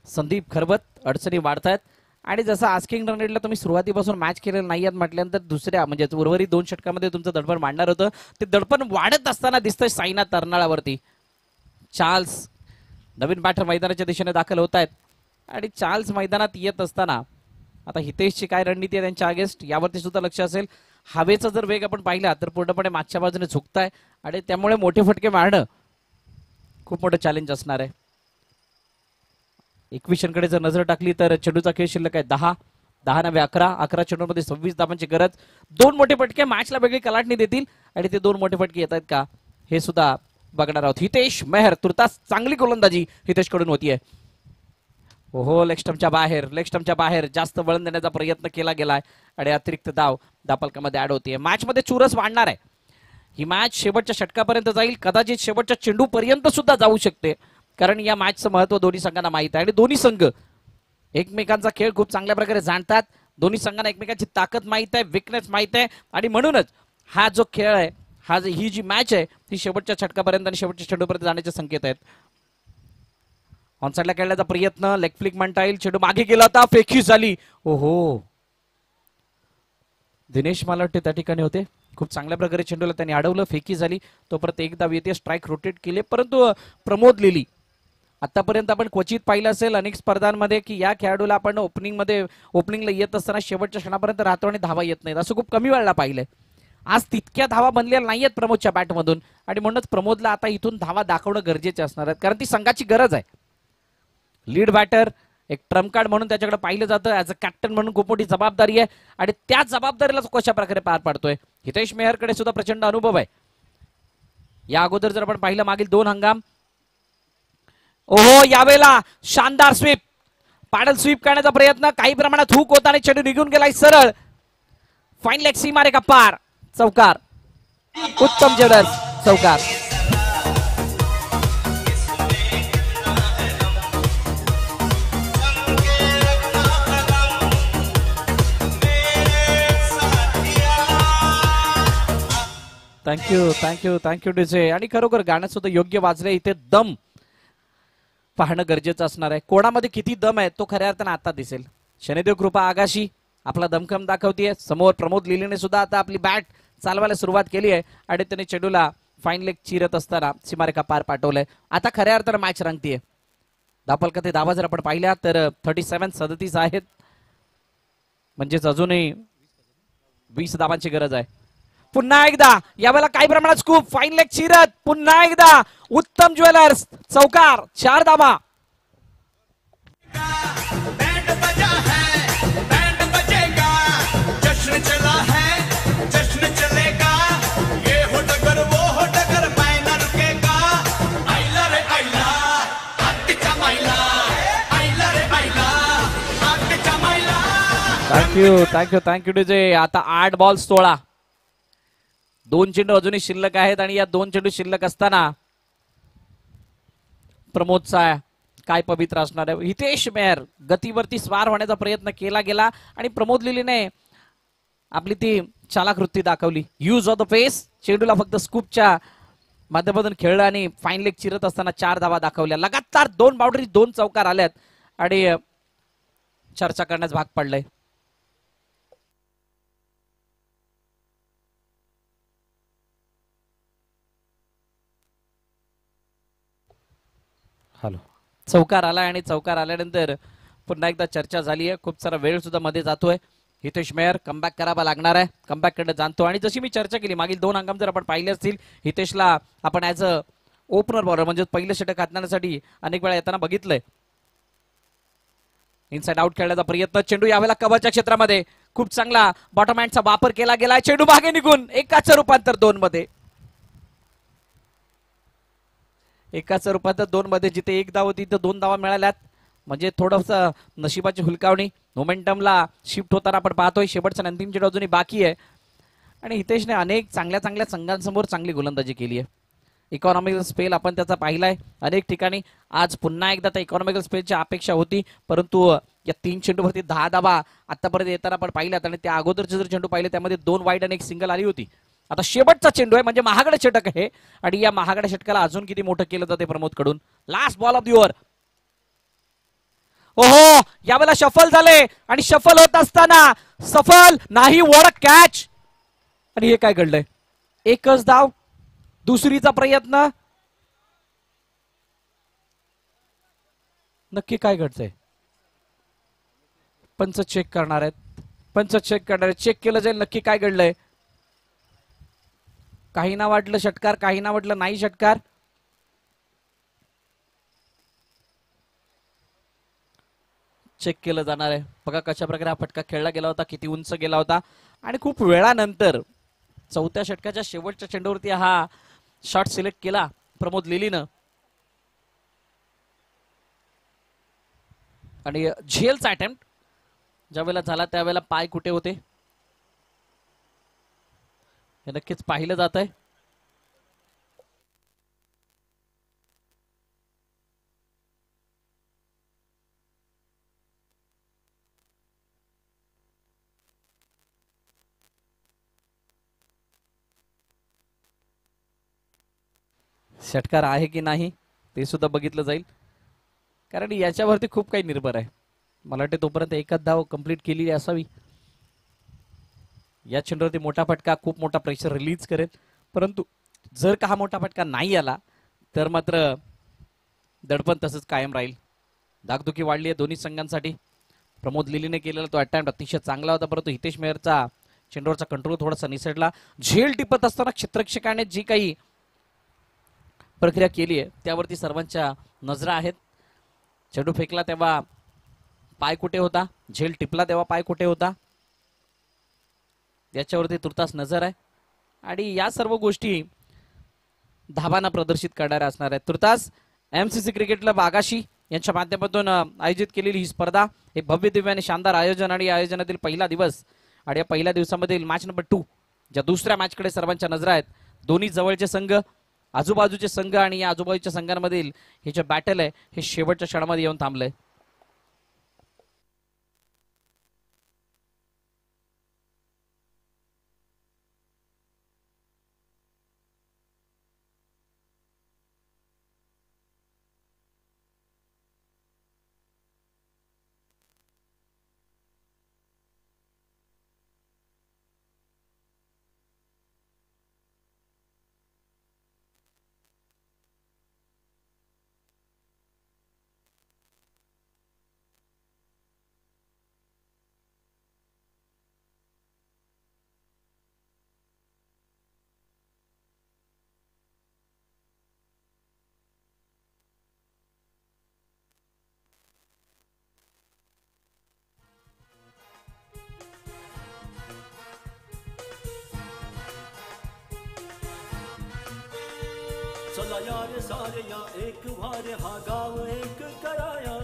संदीप खरबत. अडचणी वाढतायत आणि जसं आस्किंग रन रेटला तुम्ही सुरुवातीपासून मॅच केलेलं नाही म्हटल्यानंतर दुसऱ्या म्हणजे उर्वरित 2 षटकामध्ये तुमचं दडपण मांडणार होतं. ते दडपण वाढत असताना दिसतंय साईना तरनाळावरती. चार्ल्स नवीन बॅटर मैदानाच्या दिशेने दाखल होत आहेत आणि चार्ल्स मैदानात येत असताना आता हितेशची काय रणनीती आहे त्यांच्या अगेन्स्ट यावरती सुद्धा लक्ष असेल. हवेचा जर वेग आपण पाहिला तर पूर्णपणे मागच्या बाजूने झुकताय आणि त्यामुळे मोठे फटके मारणं खूप मोठं चॅलेंज असणार आहे. इक्वेशनकडे जर नजर टाकली तर चेंडूचा खेळ शिल्लक आहे 10 नव्हे 11 चेंडूमध्ये 26 धावांची गरज. 2 मोठे फटके मॅचला वेगळी कलाटणी देतील आणि ते 2 मोठे फटके येत आहेत का हे सुद्धा बघणार आहोत. हितेश मेहर तुर्तास चांगली गोलंदाजी हितेश कडून होतीये. हो लेग स्टंपच्या बाहेर जास्त वळण देण्याचा प्रयत्न केला गेलाय आणि अतिरिक्त धाव धापलकामध्ये ऍड होतीये. मॅच मध्ये चुरस वाढणार आहे. ही मॅच शेवटच्या षटकापर्यंत जाईल, कदाचित शेवटच्या चेंडू पर्यंत सुद्धा जाऊ शकते, कारण या मॅचचं महत्व दोन्ही संघांना माहित आहे आणि दोन्ही संघ एकमेकांचा खेळ खूप चांगल्या प्रकारे जाणतात. दोन्ही संघांना एकमेकांची ताकद माहित आहे, विकनेस माहित आहे आणि म्हणूनच हा जो खेळ आहे, ही जी मॅच आहे ती शेवटच्या षटकापर्यंत आणि शेवटच्या चेंडूपर्यंत जाण्याचे संकेत आहेत. ऑनसाइडला खेळण्याचा प्रयत्न, लेग फ्लिक म्हणता येईल. चेंडू मागे गेला होता, फेकी झाली. ओहो, दिनेश मला वाटते त्या ठिकाणी होते. खूप चांगल्या प्रकारे चेंडूला त्यांनी अडवलं, फेकी झाली. तो परत एक धाव येते, स्ट्राईक रोटेट केले. परंतु प्रमोद लिली आतापर्यंत आपण क्वचित पाहिलं असेल अनेक स्पर्धांमध्ये की या खेळाडूला आपण ओपनिंगला येत असताना शेवटच्या क्षणापर्यंत राहतो आणि धावा येत नाहीत. असं खूप कमी वेळेला पाहिलंय. आज तितक्या धावा बनलेल्या नाहीयेत प्रमोदच्या बॅटमधून आणि म्हणूनच प्रमोदला आता इथून धावा दाखवणं गरजेचे असणार आहेत, कारण ती संघाची गरज आहे. लीड बॅटर, एक ट्रम्प कार्ड म्हणून त्याच्याकडे पाहिलं जातं. ऍज अ कॅप्टन म्हणून खूप मोठी जबाबदारी आहे आणि त्या जबाबदारीला कशा प्रकारे पार पाडतोय. हितेश मेहरकडे सुद्धा प्रचंड अनुभव आहे. या अगोदर जर आपण पाहिलं मागील 2 हंगाम, ओहो यावेळेला शानदार स्वीप, पॅडल स्वीप करण्याचा प्रयत्न, काही प्रमाणात हुक होता आणि चेंडू निघून गेलाय सरळ. फाईन लेग सीमारेखा पार, चौकार. उत्तम जेवढस चौकार. Thank you thank you thank you DJ. आणि खरोखर गाणं सुद्धा योग्य वाजले. इथे दम पाहणं गरजेचं असणार आहे. कोणामध्ये किती दम आहे तो खऱ्या अर्थानं आता दिसेल. शनिदेव कृपा आगाशी आपला दमखम दाखवतीये. समोर प्रमोद लिलीने सुद्धा आता आपली बॅट चालवायला सुरुवात केली आहे आणि त्याने चेंडूला फाईन लेग चिरत असताना सीमारेखा पार पाठवलंय. आता खऱ्या अर्थानं मॅच रंगतीये. धापलका ते धावा जर आपण पाहिल्या तर 37 आहेत, म्हणजेच अजूनही 20 धावांची गरज आहे. पुन्हा एकदा यावेळेला काही प्रमाणात स्कूप, फाईन लेग चिरत पुन्हा एकदा उत्तम ज्वेलर्स चौकार, 4 धावा. बैंड बजा है, बैंड बजेगा, जश्न चला है, जश्न चलेगा, ये हो डगर वो हो डगर मैं न रुकेगा. आइला रे आइला, आत्तीचा माइला, आइला रे आइला, आत्तीचा माइला. Thank you thank you thank you DJ. आता 8 बॉल 16, 2 चेंडू अजूनही शिल्लक आहेत आणि या 2 चेंडू शिल्लक असताना प्रमोदचा काय पवित्र असणार आहे. हितेश मेहर गतीवरती स्वार होण्याचा प्रयत्न केला गेला आणि प्रमोद लिलीने आपली ती चालाकृती दाखवली. यूज ऑफ द फेस, चेंडूला फक्त स्कूपच्या माध्यमातून खेळलं आणि फाईन लेग चिरत असताना 4 धावा दाखवल्या. लगातार 2 बाउंड्री 2 चौकार आल्यात आणि चर्चा करण्यास भाग पडलंय. हॅलो, चौकार आलाय आणि चौकार आल्यानंतर पुन्हा एकदा चर्चा झाली आहे. खूप सारा वेळ सुद्धा मध्ये जातोय. हितेश मेहर कमबॅक करावा लागणार आहे, कमबॅक कडे जाणतो. आणि जशी मी चर्चा केली मागील 2 अंकाम जर आपण पाहिले असतील, हितेशला आपण ऍज अ ओपनर बॉलर म्हणजे पहिलं षटक हाताळण्यासाठी अनेक वेळा येताना बघितलंय. इनसाइड आउट खेळण्याचा प्रयत्न, चेंडू यावेळेला कव्हरच्या क्षेत्रामध्ये खूप चांगला बॉटम हँडचा वापर केला गेलाय. चेंडू मागे निघून एकाचं रूपांतर 2 मध्ये, एकाचं रूपांतर 2 मध्ये. जिथे 1 धाव होती तिथे 2 धावा मिळाल्यात. म्हणजे थोडस नशिबाची हुलकावणी, मोमेंटमला शिफ्ट होताना आपण पाहतोय. शेवटचा अंतिम चेंडू अजूनही बाकी आहे आणि हितेशने अनेक चांगल्या चांगल्या संघांसमोर चांगली गोलंदाजी केली आहे. इकॉनॉमिकल स्पेल आपण त्याचा पाहिलाय अनेक ठिकाणी. आज पुन्हा एकदा त्या इकॉनॉमिकल स्पेलची अपेक्षा होती, परंतु या 3 चेंडूवरती 10 धावा आतापर्यंत येताना आपण पाहिल्यात. आणि त्या अगोदरचे जर चेंडू पाहिले त्यामध्ये 2 वाईड आणि 1 सिंगल आली होती. आता शेवटचा चेंडू आहे म्हणजे महागडे षटक आहे आणि या महागड्या षटकाला अजून किती मोठं केलं जाते प्रमोद कडून. Last ball of the over. ओहो, यावेळेला शफल झाले आणि शफल होत असताना सफल नाही, वॉट अ कॅच. आणि हे काय घडलंय, एकच धाव, दुसरीचा प्रयत्न. नक्की काय घडतंय, पंच चेक करणार आहेत, पंच चेक करणार आहेत. चेक केलं जाईल नक्की काय घडलंय. काही ना वाटलं षटकार, काही ना वाटलं नाही षटकार. चेक केलं जाणार आहे. बघा कशा प्रकारे हा फटका खेळला गेला होता, किती उंच गेला होता आणि खूप वेळानंतर 4थ्या षटकाच्या शेवटच्या चेंडूवरती हा शॉट सिलेक्ट केला प्रमोद लिलीनं. आणि झेलचा अटेम्प्ट ज्यावेळेला झाला त्यावेळेला पाय कुठे होते हे नक्कीच पाहिलं जात आहे. षटकार आहे की नाही ते सुद्धा बघितलं जाईल, कारण याच्यावरती खूप काही निर्भर आहे. मला वाटते तोपर्यंत एकच धाव कंप्लीट केलेली असावी. या चेंडूवरती मोठा फटका खूप मोठा प्रेशर रिलीज करेल, परंतु जर का हा मोठा फटका नाही आला तर मात्र दडपण तसंच कायम राहील. धाकधुकी वाढली आहे दोन्ही संघांसाठी. प्रमोद लिलीने केलेला तो अटॅम्प्ट अतिशय चांगला होता, परंतु हितेश मेहरचा चेंडूवरचा कंट्रोल थोडासा निसटला. झेल टिपत असताना क्षेत्ररक्षकाने जी काही प्रक्रिया केली आहे त्यावरती सर्वांच्या नजरा आहेत. चेंडू फेकला तेव्हा पाय कुठे होता, झेल टिपला तेव्हा पाय कुठे होता, याच्यावरती तुर्तास नजर आहे. आणि या सर्व गोष्टी धावांना प्रदर्शित करणाऱ्या असणार आहेत. तुर्तास एमसीसी क्रिकेट क्लब आगाशी यांच्या माध्यमातून आयोजित केलेली ही स्पर्धा एक भव्य दिव्य आणि शानदार आयोजन आणि आयोजनातील पहिला दिवस. आणि या पहिल्या दिवसामधील मॅच नंबर 2 ज्या दुसऱ्या मॅचकडे सर्वांच्या नजरा आहेत. दोन्ही जवळचे संघ, आजूबाजूचे संघ आणि या आजूबाजूच्या संघांमधील हे जे बॅटल आहे हे शेवटच्या क्षणामध्ये येऊन थांबलंय. चला यार सारे या एक भारे हा गाव एक कराया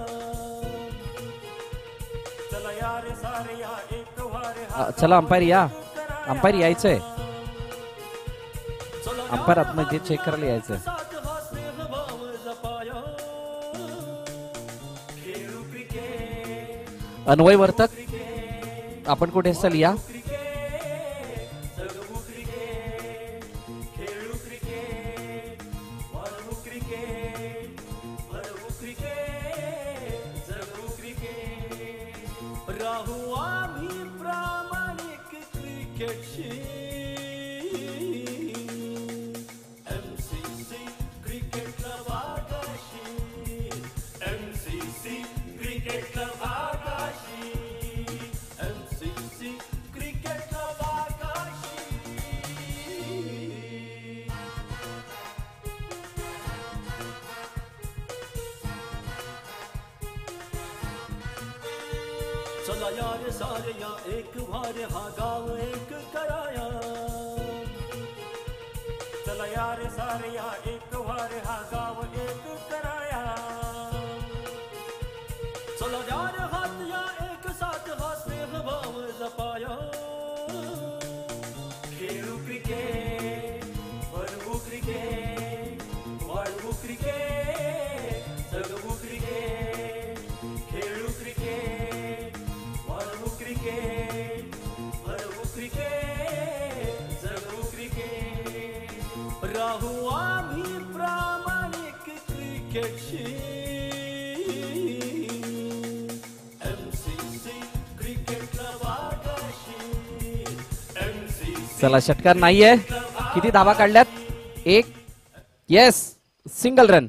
चला यार सारे या एक भारे हा चला अंपायर या, अंपायर यायचंय, अंपायर आतमध्ये चेक करायला यायचंय. साथ हा स्नेह भाव जपाया खेळू क्रिकेट अन्वय वर्तक आपण कुठे असाल या. जगू क्रिकेट खेळू क्रिकेट वाढवू क्रिकेट भरवू क्रिकेट जगू क्रिकेट राहू आम्ही प्रामाणिक क्रिकेटशी MCC cricket club Akashi MCC cricket club Akashi MCC cricket club आकाशी चला यार सारे या एक भारे हा गाव एक कराया चला यार सारे या एक भारे हा गाव एक कराया चला यार हात या एक साथ हा स्नेह भाव जपाया खेळू क्रिकेट भरवू क्रिकेट वाढवू क्रिकेट जगवू क्रिकेट खेळू क्रिकेट वाढवू क्रिकेट भरवू क्रिकेट जगवू क्रिकेट राहू आम्ही प्रामाणिक क्रिकेटशी MCC cricket club Akashi MCC चला षटकार नाहीये. किती धावा काढल्यात? एक. Yes, single run.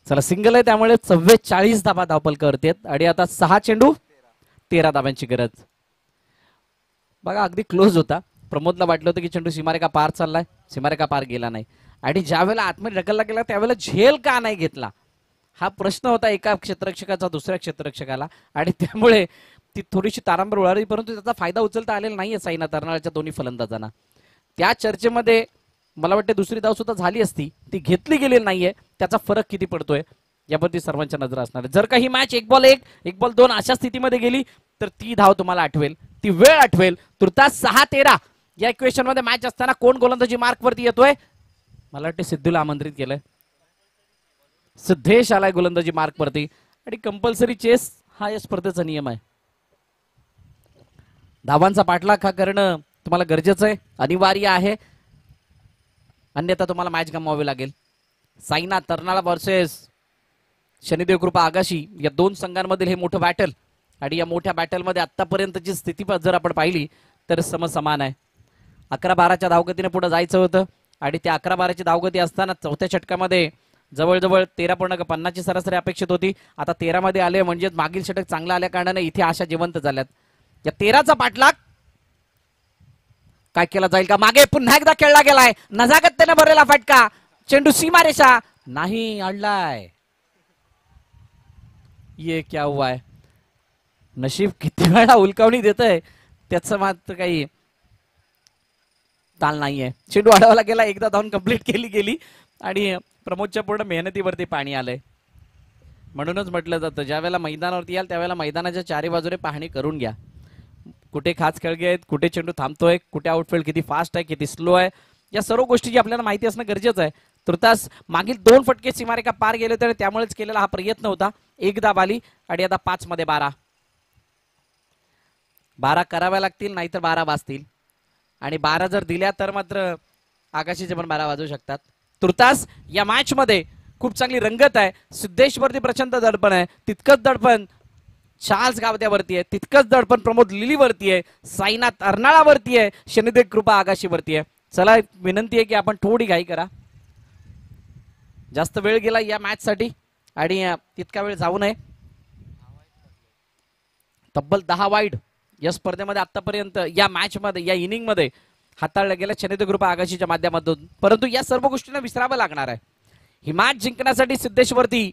चला सिंगल आहे त्यामुळे 44 धावा धावपलकावरती आहेत आणि आता 6 चेंडू 13 धावांची गरज. बघा अगदी क्लोज होता. प्रमोदला वाटलं होतं की चेंडू सीमारेखा पार चाललाय, सीमारेखा पार गेला नाही आणि ज्या वेळेला आतमध्ये ढकलला गेला त्यावेळेला झेल का नाही घेतला हा प्रश्न होता एका क्षेत्ररक्षकाचा दुसऱ्या क्षेत्ररक्षकाला आणि त्यामुळे ती थोडीशी तारांबर उडाली, परंतु त्याचा फायदा उचलता आलेला नाहीये साईना तरनाळच्या दोन्ही फलंदाजांना. त्या चर्चेमध्ये मला वाटतं दुसरी धाव सुद्धा झाली असती, ती घेतली गेलेली नाहीये. त्याचा फरक किती पडतोय यावरती सर्वांच्या नजर असणार आहे. जर का ही मॅच 1 बॉल 1 1 बॉल 2 अशा स्थितीमध्ये गेली तर ती धाव तुम्हाला आठवेल, ती वेळ आठवेल. तुर्तास 6-13 या इक्वेशन मध्ये मॅच असताना कोण गोलंदाजी मार्क वरती येतोय? मला वाटतं सिद्धूला आमंत्रित केलंय. सिद्धेश आलाय गोलंदाजी मार्क वरती आणि कंपल्सरी चेस हा या स्पर्धेचा नियम आहे. धावांचा पाठलाग हा करणं तुम्हाला गरजेचं आहे, अनिवार्य आहे, अन्यथा तुम्हाला मॅच गमवावी लागेल. साईना तरनाळा वर्सेस शनिदेव कृपा आगाशी या दोन संघांमधील हे मोठं बॅटल आणि या मोठ्या बॅटलमध्ये आतापर्यंतची स्थिती जर आपण पाहिली तर समसमान आहे. 11-12च्या धावगतीने पुढे जायचं होतं आणि त्या 11-12ची धावगती असताना चौथ्या षटकामध्ये जवळजवळ 13.50ची सरासरी अपेक्षित होती. आता 13 मध्ये आले म्हणजे मागील षटक चांगला आल्या कारणाने इथे आशा जिवंत झाल्यात. या 13चा पाठलाग काय केला जाईल का? मागे पुन्हा एकदा खेळला गेलाय, नजाकतीने भरलेला फटका, चेंडू सीमारेषा नाही अडलाय. ये क्या हुआ है? नशीब किती वेळा उलकावणी देतय त्याचं मात्र काही ताल नाहीये. चेंडू अडवला गेला, एकदा धावून कंप्लीट केली गेली आणि प्रमोदच्या पूर्ण मेहनतीवरती पाणी आलंय. म्हणूनच म्हटलं जातं ज्यावेळेला मैदानावरती याल त्यावेळेला मैदानाच्या चारी बाजूने पाहणी करून घ्या. कुठे खास खेळगे आहेत, कुठे चेंडू थांबतोय, कुठे आउटफील्ड किती फास्ट आहे, किती स्लो आहे, या सर्व गोष्टीची आपल्याला माहिती असणं गरजेचं आहे. तुर्तास मागील 2 फटके सीमारेखा पार गेले होते, त्यामुळेच केलेला हा प्रयत्न होता. एकदा बाली आणि आता 5 मध्ये 12 कराव्या लागतील, नाहीतर 12 वाजतील आणि 12 जर दिल्या तर मात्र आकाशीचे पण 12 वाजू शकतात. तुर्तास या मॅच मध्ये खूप चांगली रंगत आहे. सिद्धेश्वरती प्रचंड दडपण आहे, तितकंच दडपण चार्ल्स गावद्यावरती आहे, तितकंच दडपण प्रमोद लिलीवरती आहे, साईनाथ अर्नाळावरती आहे, शनिदेव कृपा आगाशीवरती आहे. चला विनंती आहे की आपण थोडी घाई करा, जास्त वेळ गेला या मॅच साठी आणि तितका वेळ जाऊ नये. तब्बल 10 वाईड या स्पर्धेमध्ये आतापर्यंत या मॅच मध्ये या इनिंग मध्ये हाताळल्या गेल्या चेन्नई ग्रुप आगाशीच्या माध्यमातून. परंतु या सर्व गोष्टींना विसरावं लागणार आहे. ही मॅच जिंकण्यासाठी सिद्धेश्वरती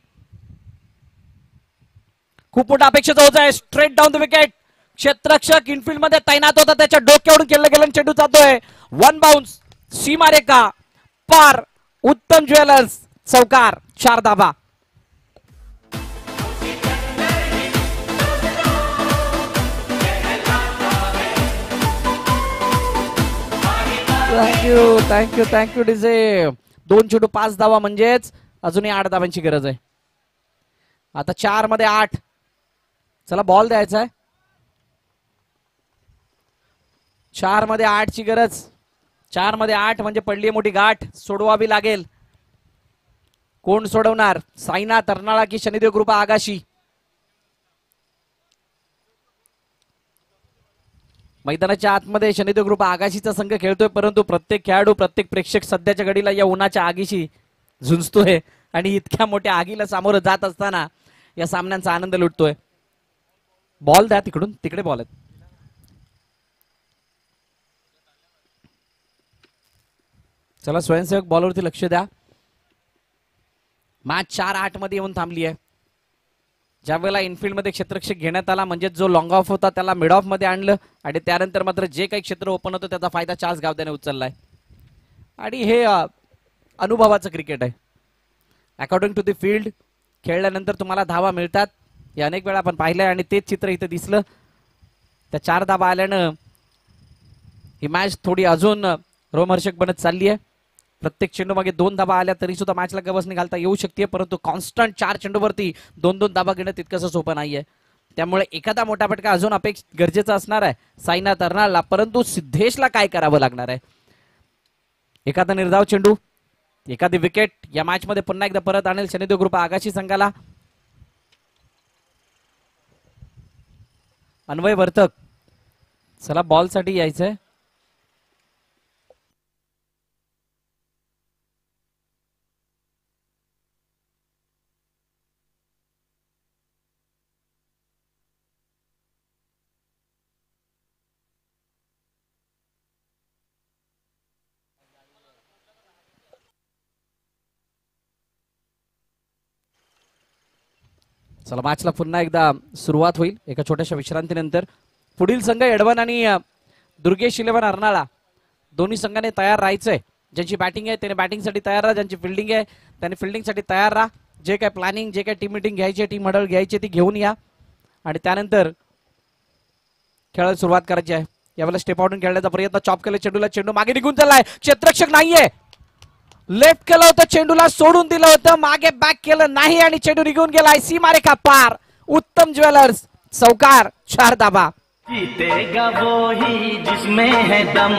खूप मोठा अपेक्षित होत आहे. Straight down the wicket. क्षेत्ररक्षक इनफिल्ड मध्ये तैनात होता, त्याच्या डोक्यावरून केलं गेलं चेंडू जातोय. वन बाउन्स, सीमारेखा पार. उत्तम ज्वेलर्स चौकार, 4 धाबा. Thank you DJ. 2 चेंडू 5 धावा, म्हणजेच अजूनही 8 धावांची गरज आहे. आता 4 मध्ये 8. चला बॉल द्यायचा आहे. 4 मध्ये 8 ची गरज. 4 मध्ये 8 म्हणजे पडली मोठी गाठ, सोडवावी लागेल. कोण सोडवणार? साईना तरनाळा की शनिदेव कृपा आगाशी? मैदानाच्या आतमध्ये शनिदेव कृपा आगाशीचा संघ खेळतोय, परंतु प्रत्येक खेळाडू, प्रत्येक प्रेक्षक सध्याच्या घडीला या उन्हाच्या आगीशी झुंजतोय आणि इतक्या मोठ्या आगीला सामोरं जात असताना या सामन्यांचा आनंद लुटतोय. बॉल द्या तिकडून, तिकडे बॉल आहेत. चला स्वयंसेवक बॉलवरती लक्ष द्या. मॅच 4-8 मध्ये येऊन थांबली आहे. ज्या वेळेला इनफिल्ड मध्ये क्षेत्ररक्षक घेण्यात आला, म्हणजे जो लॉंग ऑफ होता त्याला मिड ऑफ मध्ये आणलं आणि त्यानंतर मात्र जे काही क्षेत्र ओपन होतं त्याचा फायदा चार्ल्स गावद्याने उचललाय. आणि हे अनुभवाचं क्रिकेट आहे. अकॉर्डिंग टू द फील्ड खेळल्यानंतर तुम्हाला धावा मिळतात, हे अनेक वेळा आपण पाहिलंय आणि तेच चित्र इथं दिसलं. त्या 4 धावा आल्यानं ही मॅच थोडी अजून रोमहर्षक बनत चालली आहे. प्रत्येक चेंडू मागे 2 धाबा आल्या तरी सुद्धा मॅचला गवसणी घालता येऊ शकते, परंतु कॉन्स्टंट 4 चेंडूवरती 2-2 धाबा घेणं तितकंसं सोपं नाहीये. त्यामुळे एखादा मोठा फटका अजून गरजेचा असणार आहे साईना तरनाळला. परंतु सिद्धेशला काय करावं लागणार आहे? एखादा निर्धाव चेंडू, एखादी विकेट या मॅच मध्ये पुन्हा एकदा परत आणेल शनिदेव ग्रुप आगाशी संघाला. अन्वय वर्तक, चला बॉल साठी यायचंय. चला मॅचला पुन्हा एकदा सुरुवात होईल एका छोट्याशा विश्रांतीनंतर. पुढील संघ एडवन आणि दुर्गेश 11 अर्नाळा दोन्ही संघाने तयार राहायचंय. ज्यांची बॅटिंग आहे त्याने बॅटिंगसाठी तयार राहा, ज्यांची फिल्डिंग आहे त्याने फिल्डिंगसाठी तयार राहा. जे काय प्लॅनिंग, जे काय टीम मिटिंग घ्यायची, टीम हडल घ्यायची ती घेऊन या आणि त्यानंतर खेळायला सुरुवात करायची आहे. यावेळेला स्टेप आउटून खेळण्याचा प्रयत्न, चॉप केला चेंडूला, चेंडू मागे निघून चाललाय. क्षेत्ररक्षक नाहीये, लेफ्ट केलं होतं, चेंडूला सोडून दिलं होतं, मागे बॅक केलं नाही आणि चेंडू निघून गेलाय. सीमारेखा पार. उत्तम ज्वेलर्स चौकार, 4 धाबा. जीतेगा वो ही जिसमें है दम,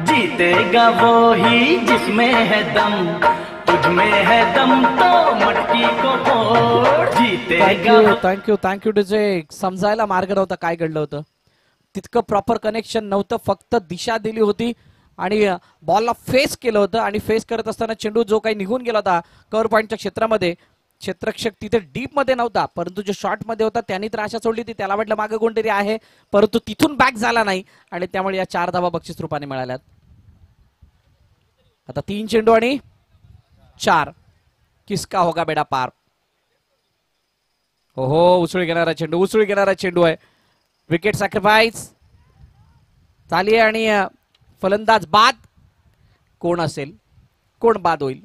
जीतेगा वो ही जिसमें है दम, तुझमें है दम तो मटकी को फोड़. जीतेगा. Thank you DJ. समजायला मार्ग नव्हता काय घडलं होतं, तितकं प्रॉपर कनेक्शन नव्हतं, फक्त दिशा दिली होती आणि बॉलला फेस केलं होतं आणि फेस करत असताना चेंडू जो काही निघून गेला होता कव्हर पॉईंटच्या क्षेत्रामध्ये, क्षेत्ररक्षक तिथे डीप मध्ये नव्हता, परंतु जो शॉर्ट मध्ये होता त्यांनी तर आशा सोडली होती, त्याला वाटलं मागे कोणतरी आहे, परंतु तिथून बॅक झाला नाही आणि त्यामुळे या 4 धावा बक्षीस रूपाने मिळाल्यात. आता 3 चेंडू आणि 4. किसका होगा बेडा पार. हो, उसळी घेणारा चेंडू आहे. विकेट सॅक्रिफाईस झाली आणि फलंदाज बाद. कोण असेल, कोण बाद होईल?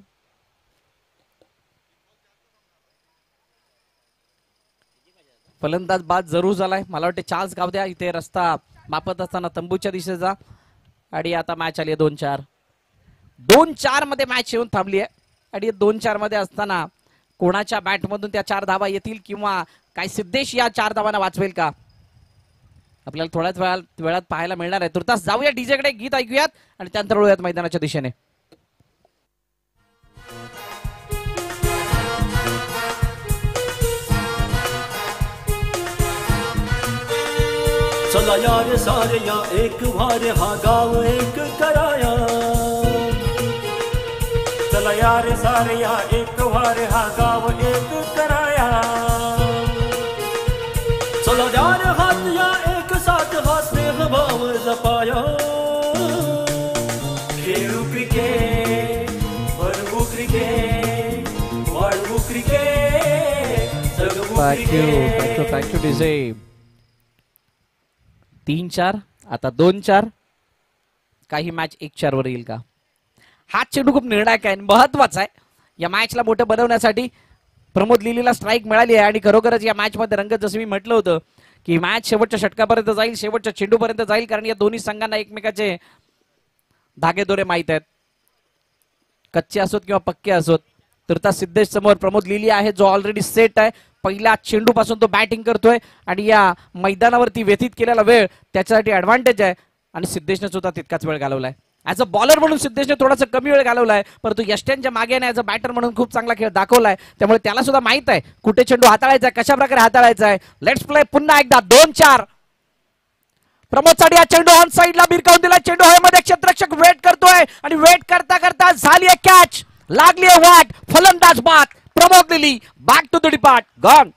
फलंदाज बाद जरूर झालाय. मला वाटते चार्ल्स गावद्या इथे रस्ता मापत असताना तंबूच्या दिशेचा आणि आता मॅच आली आहे 2-4. 2-4 मध्ये मॅच येऊन थांबली आहे आणि 2-4 मध्ये असताना कोणाच्या बॅटमधून त्या 4 धावा येतील किंवा काय सिद्धेश या 4 धावांना वाचवेल का, आपल्याला थोड्याच वेळात पाहायला मिळणार आहे. तुर्तास जाऊया डीजे कडे, गीत ऐकूयात आणि त्यानंतर वळूयात मैदानाच्या दिशेने. चला यार सारे या एक वारे हा गाव एक कराया. चला यार सारे या एक वारे हा गाव एक कराया. चला यार हात या एक साथ हा स्नेह भाव जपाया. Thank you DJ. 3-4 आता 2-4. काही मॅच 1-4 वर येईल का? हा चेंडू खूप निर्णायक आहे, महत्वाचा आहे. या मॅचला मोठं बनवण्यासाठी प्रमोद लिलीला स्ट्राईक मिळाली आहे आणि खरोखरच या मॅच मध्ये रंगत जसं मी म्हटलं होतं की मॅच शेवटच्या षटकापर्यंत जाईल, शेवटच्या चेंडूपर्यंत जाईल, कारण या दोन्ही संघांना एकमेकाचे धागेदोरे माहित आहेत. कच्चे असोत किंवा पक्के असोत. तर सिद्धेश समोर प्रमोद लिली आहे जो ऑलरेडी सेट आहे. पहिल्या चेंडू पासून तो बॅटिंग करतोय आणि या मैदानावरती व्यतीत केलेला वेळ त्याच्यासाठी ऍडव्हान्टेज आहे आणि सिद्धेशने सुद्धा तितकाच वेळ घालवलाय. ऍज अ बॉलर म्हणून सिद्धेशने थोडासा कमी वेळ घालवलाय, परंतु यष्ट्यांच्या मागे ऍज अ बॅटर म्हणून खूप चांगला खेळ दाखवलाय. त्यामुळे त्याला सुद्धा माहित आहे कुठे चेंडू हाताळायचा आहे, कशा प्रकारे हाताळायचा आहे. लेट्स प्ले पुन्हा एकदा 2-4. प्रमोदसाठी हा चेंडू ऑन साइडला भिरकावून दिला. चेंडू हवेमध्ये क्षेत्ररक्षक वेट करतोय आणि वेट करता करता झाली आहे कॅच, लागली आहे वाट. फलंदाज बाद प्रमोद लिली. Back to the depart. Gone.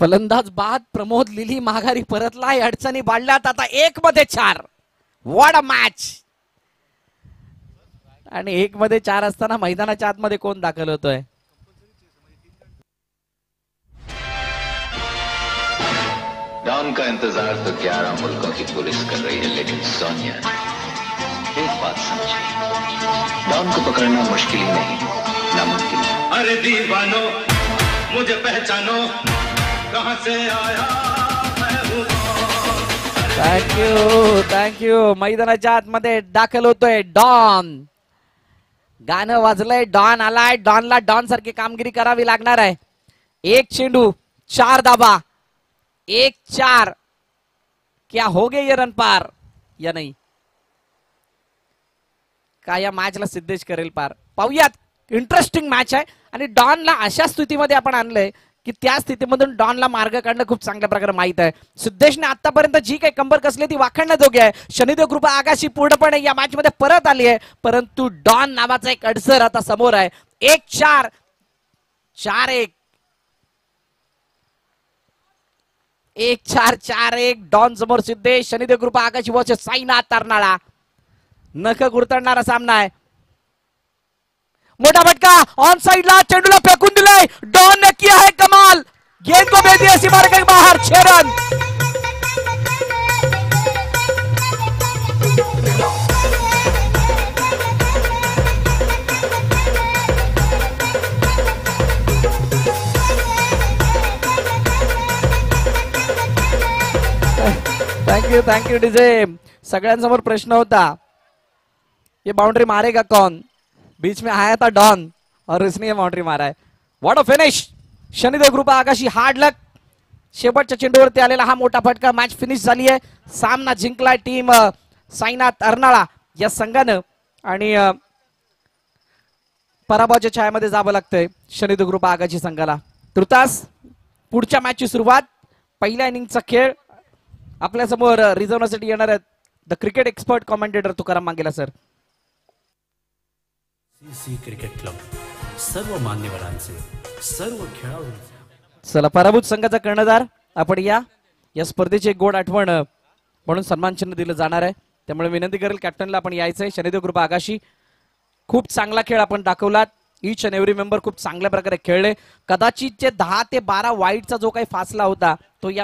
फलंदाज बाद. प्रमोद लिली माघारी परतलाय. अडचणी वाढल्यात. आता 1-4. What a match. आणि 1-4 असताना मैदानाच्या आतमध्ये कोण दाखल होतोय? डॉन का इंतजार तो 11 मुल्कों की पुलिस कर रही है, लेकिन सोनिया एक बात समझे, डॉन को पकड़ना मुश्किल ही नहीं, नामुमकिन है. अरे दीवानो मुझे पहचानो, कहां से आया मैं हूं कौन. थँक्यू. मैदानाच्या आतमध्ये दाखल होतोय डॉन. गाणं वाजलंय, डॉन आलाय. डॉनला डॉन सारखी कामगिरी करावी लागणार आहे. 1 चेंडू 4 धाबा. 1-4. क्या हो गए ये रन पार या नाही? काय या मॅचला सिद्धेश करेल पार? पाहूयात. इंटरेस्टिंग मॅच आहे आणि डॉनला अशा स्थितीमध्ये आपण आणलंय की त्या स्थितीमधून डॉनला मार्ग काढणं खूप चांगल्या प्रकारे माहित आहे. सिद्धेशने आतापर्यंत जी काही कंबर कसली ती वाखाणण्याजोगी आहे. शनिदेव कृपा आगाशी पूर्णपणे या मॅच मध्ये परत आली आहे, परंतु डॉन नावाचा एक अडसर आता समोर आहे. 1-4. 4-1. 1-4. 4-1. डॉन समोर सिद्धेश. शनिदेव कृपा आगाशी वॉच साईनाथ तरनाळा. नख गुरतडणारा सामना आहे. मोठा फटका ऑन साइडला. चेंडूला फेकून दिलाय. डॉन ने किया है कमाल. गेंद को भेज दिया सीमा के बाहर. 6 रन. Thank you DJ. सगळ्यांसमोर प्रश्न होता, ये बाउंड्री मारेगा कौन? बीच में आया था डॉन और उसने ये बाउंड्री मारा है. What a finish. शनिदेव कृपा आकाशी हार्ड लक. शेवटच्या चेंडूवरती आलेला हा मोठा फटका. मॅच फिनिश झाली आहे. सामना जिंकलाय टीम साईनाथ अर्नाळा या संघानं आणि पराभवाच्या छायामध्ये जावं लागतंय शनिदेव कृपा आगाशी संघाला. तुर्तास पुढच्या मॅचची सुरुवात. पहिल्या इनिंगचा खेळ आपल्या समोर रिझवण्यासाठी येणार आहेत the cricket expert commentator Tukaram Mangela sir. CC cricket club सर्व मान्यवरांचे, सर्व खेळाडूंचे. चला, पराभूत संघाचा कर्णधार आपण या स्पर्धेची एक गोड आठवण म्हणून सन्मान चिन्ह दिलं जाणार आहे. त्यामुळे विनंती करेल कॅप्टनला आपण यायचंय. शनिदेव कृपा आगाशी खूप चांगला खेळ आपण दाखवलात. ईच अँड एव्हरी मेंबर खूप चांगल्या प्रकारे खेळले. कदाचित 10 ते 12 वाईडचा जो काही फासला होता तो या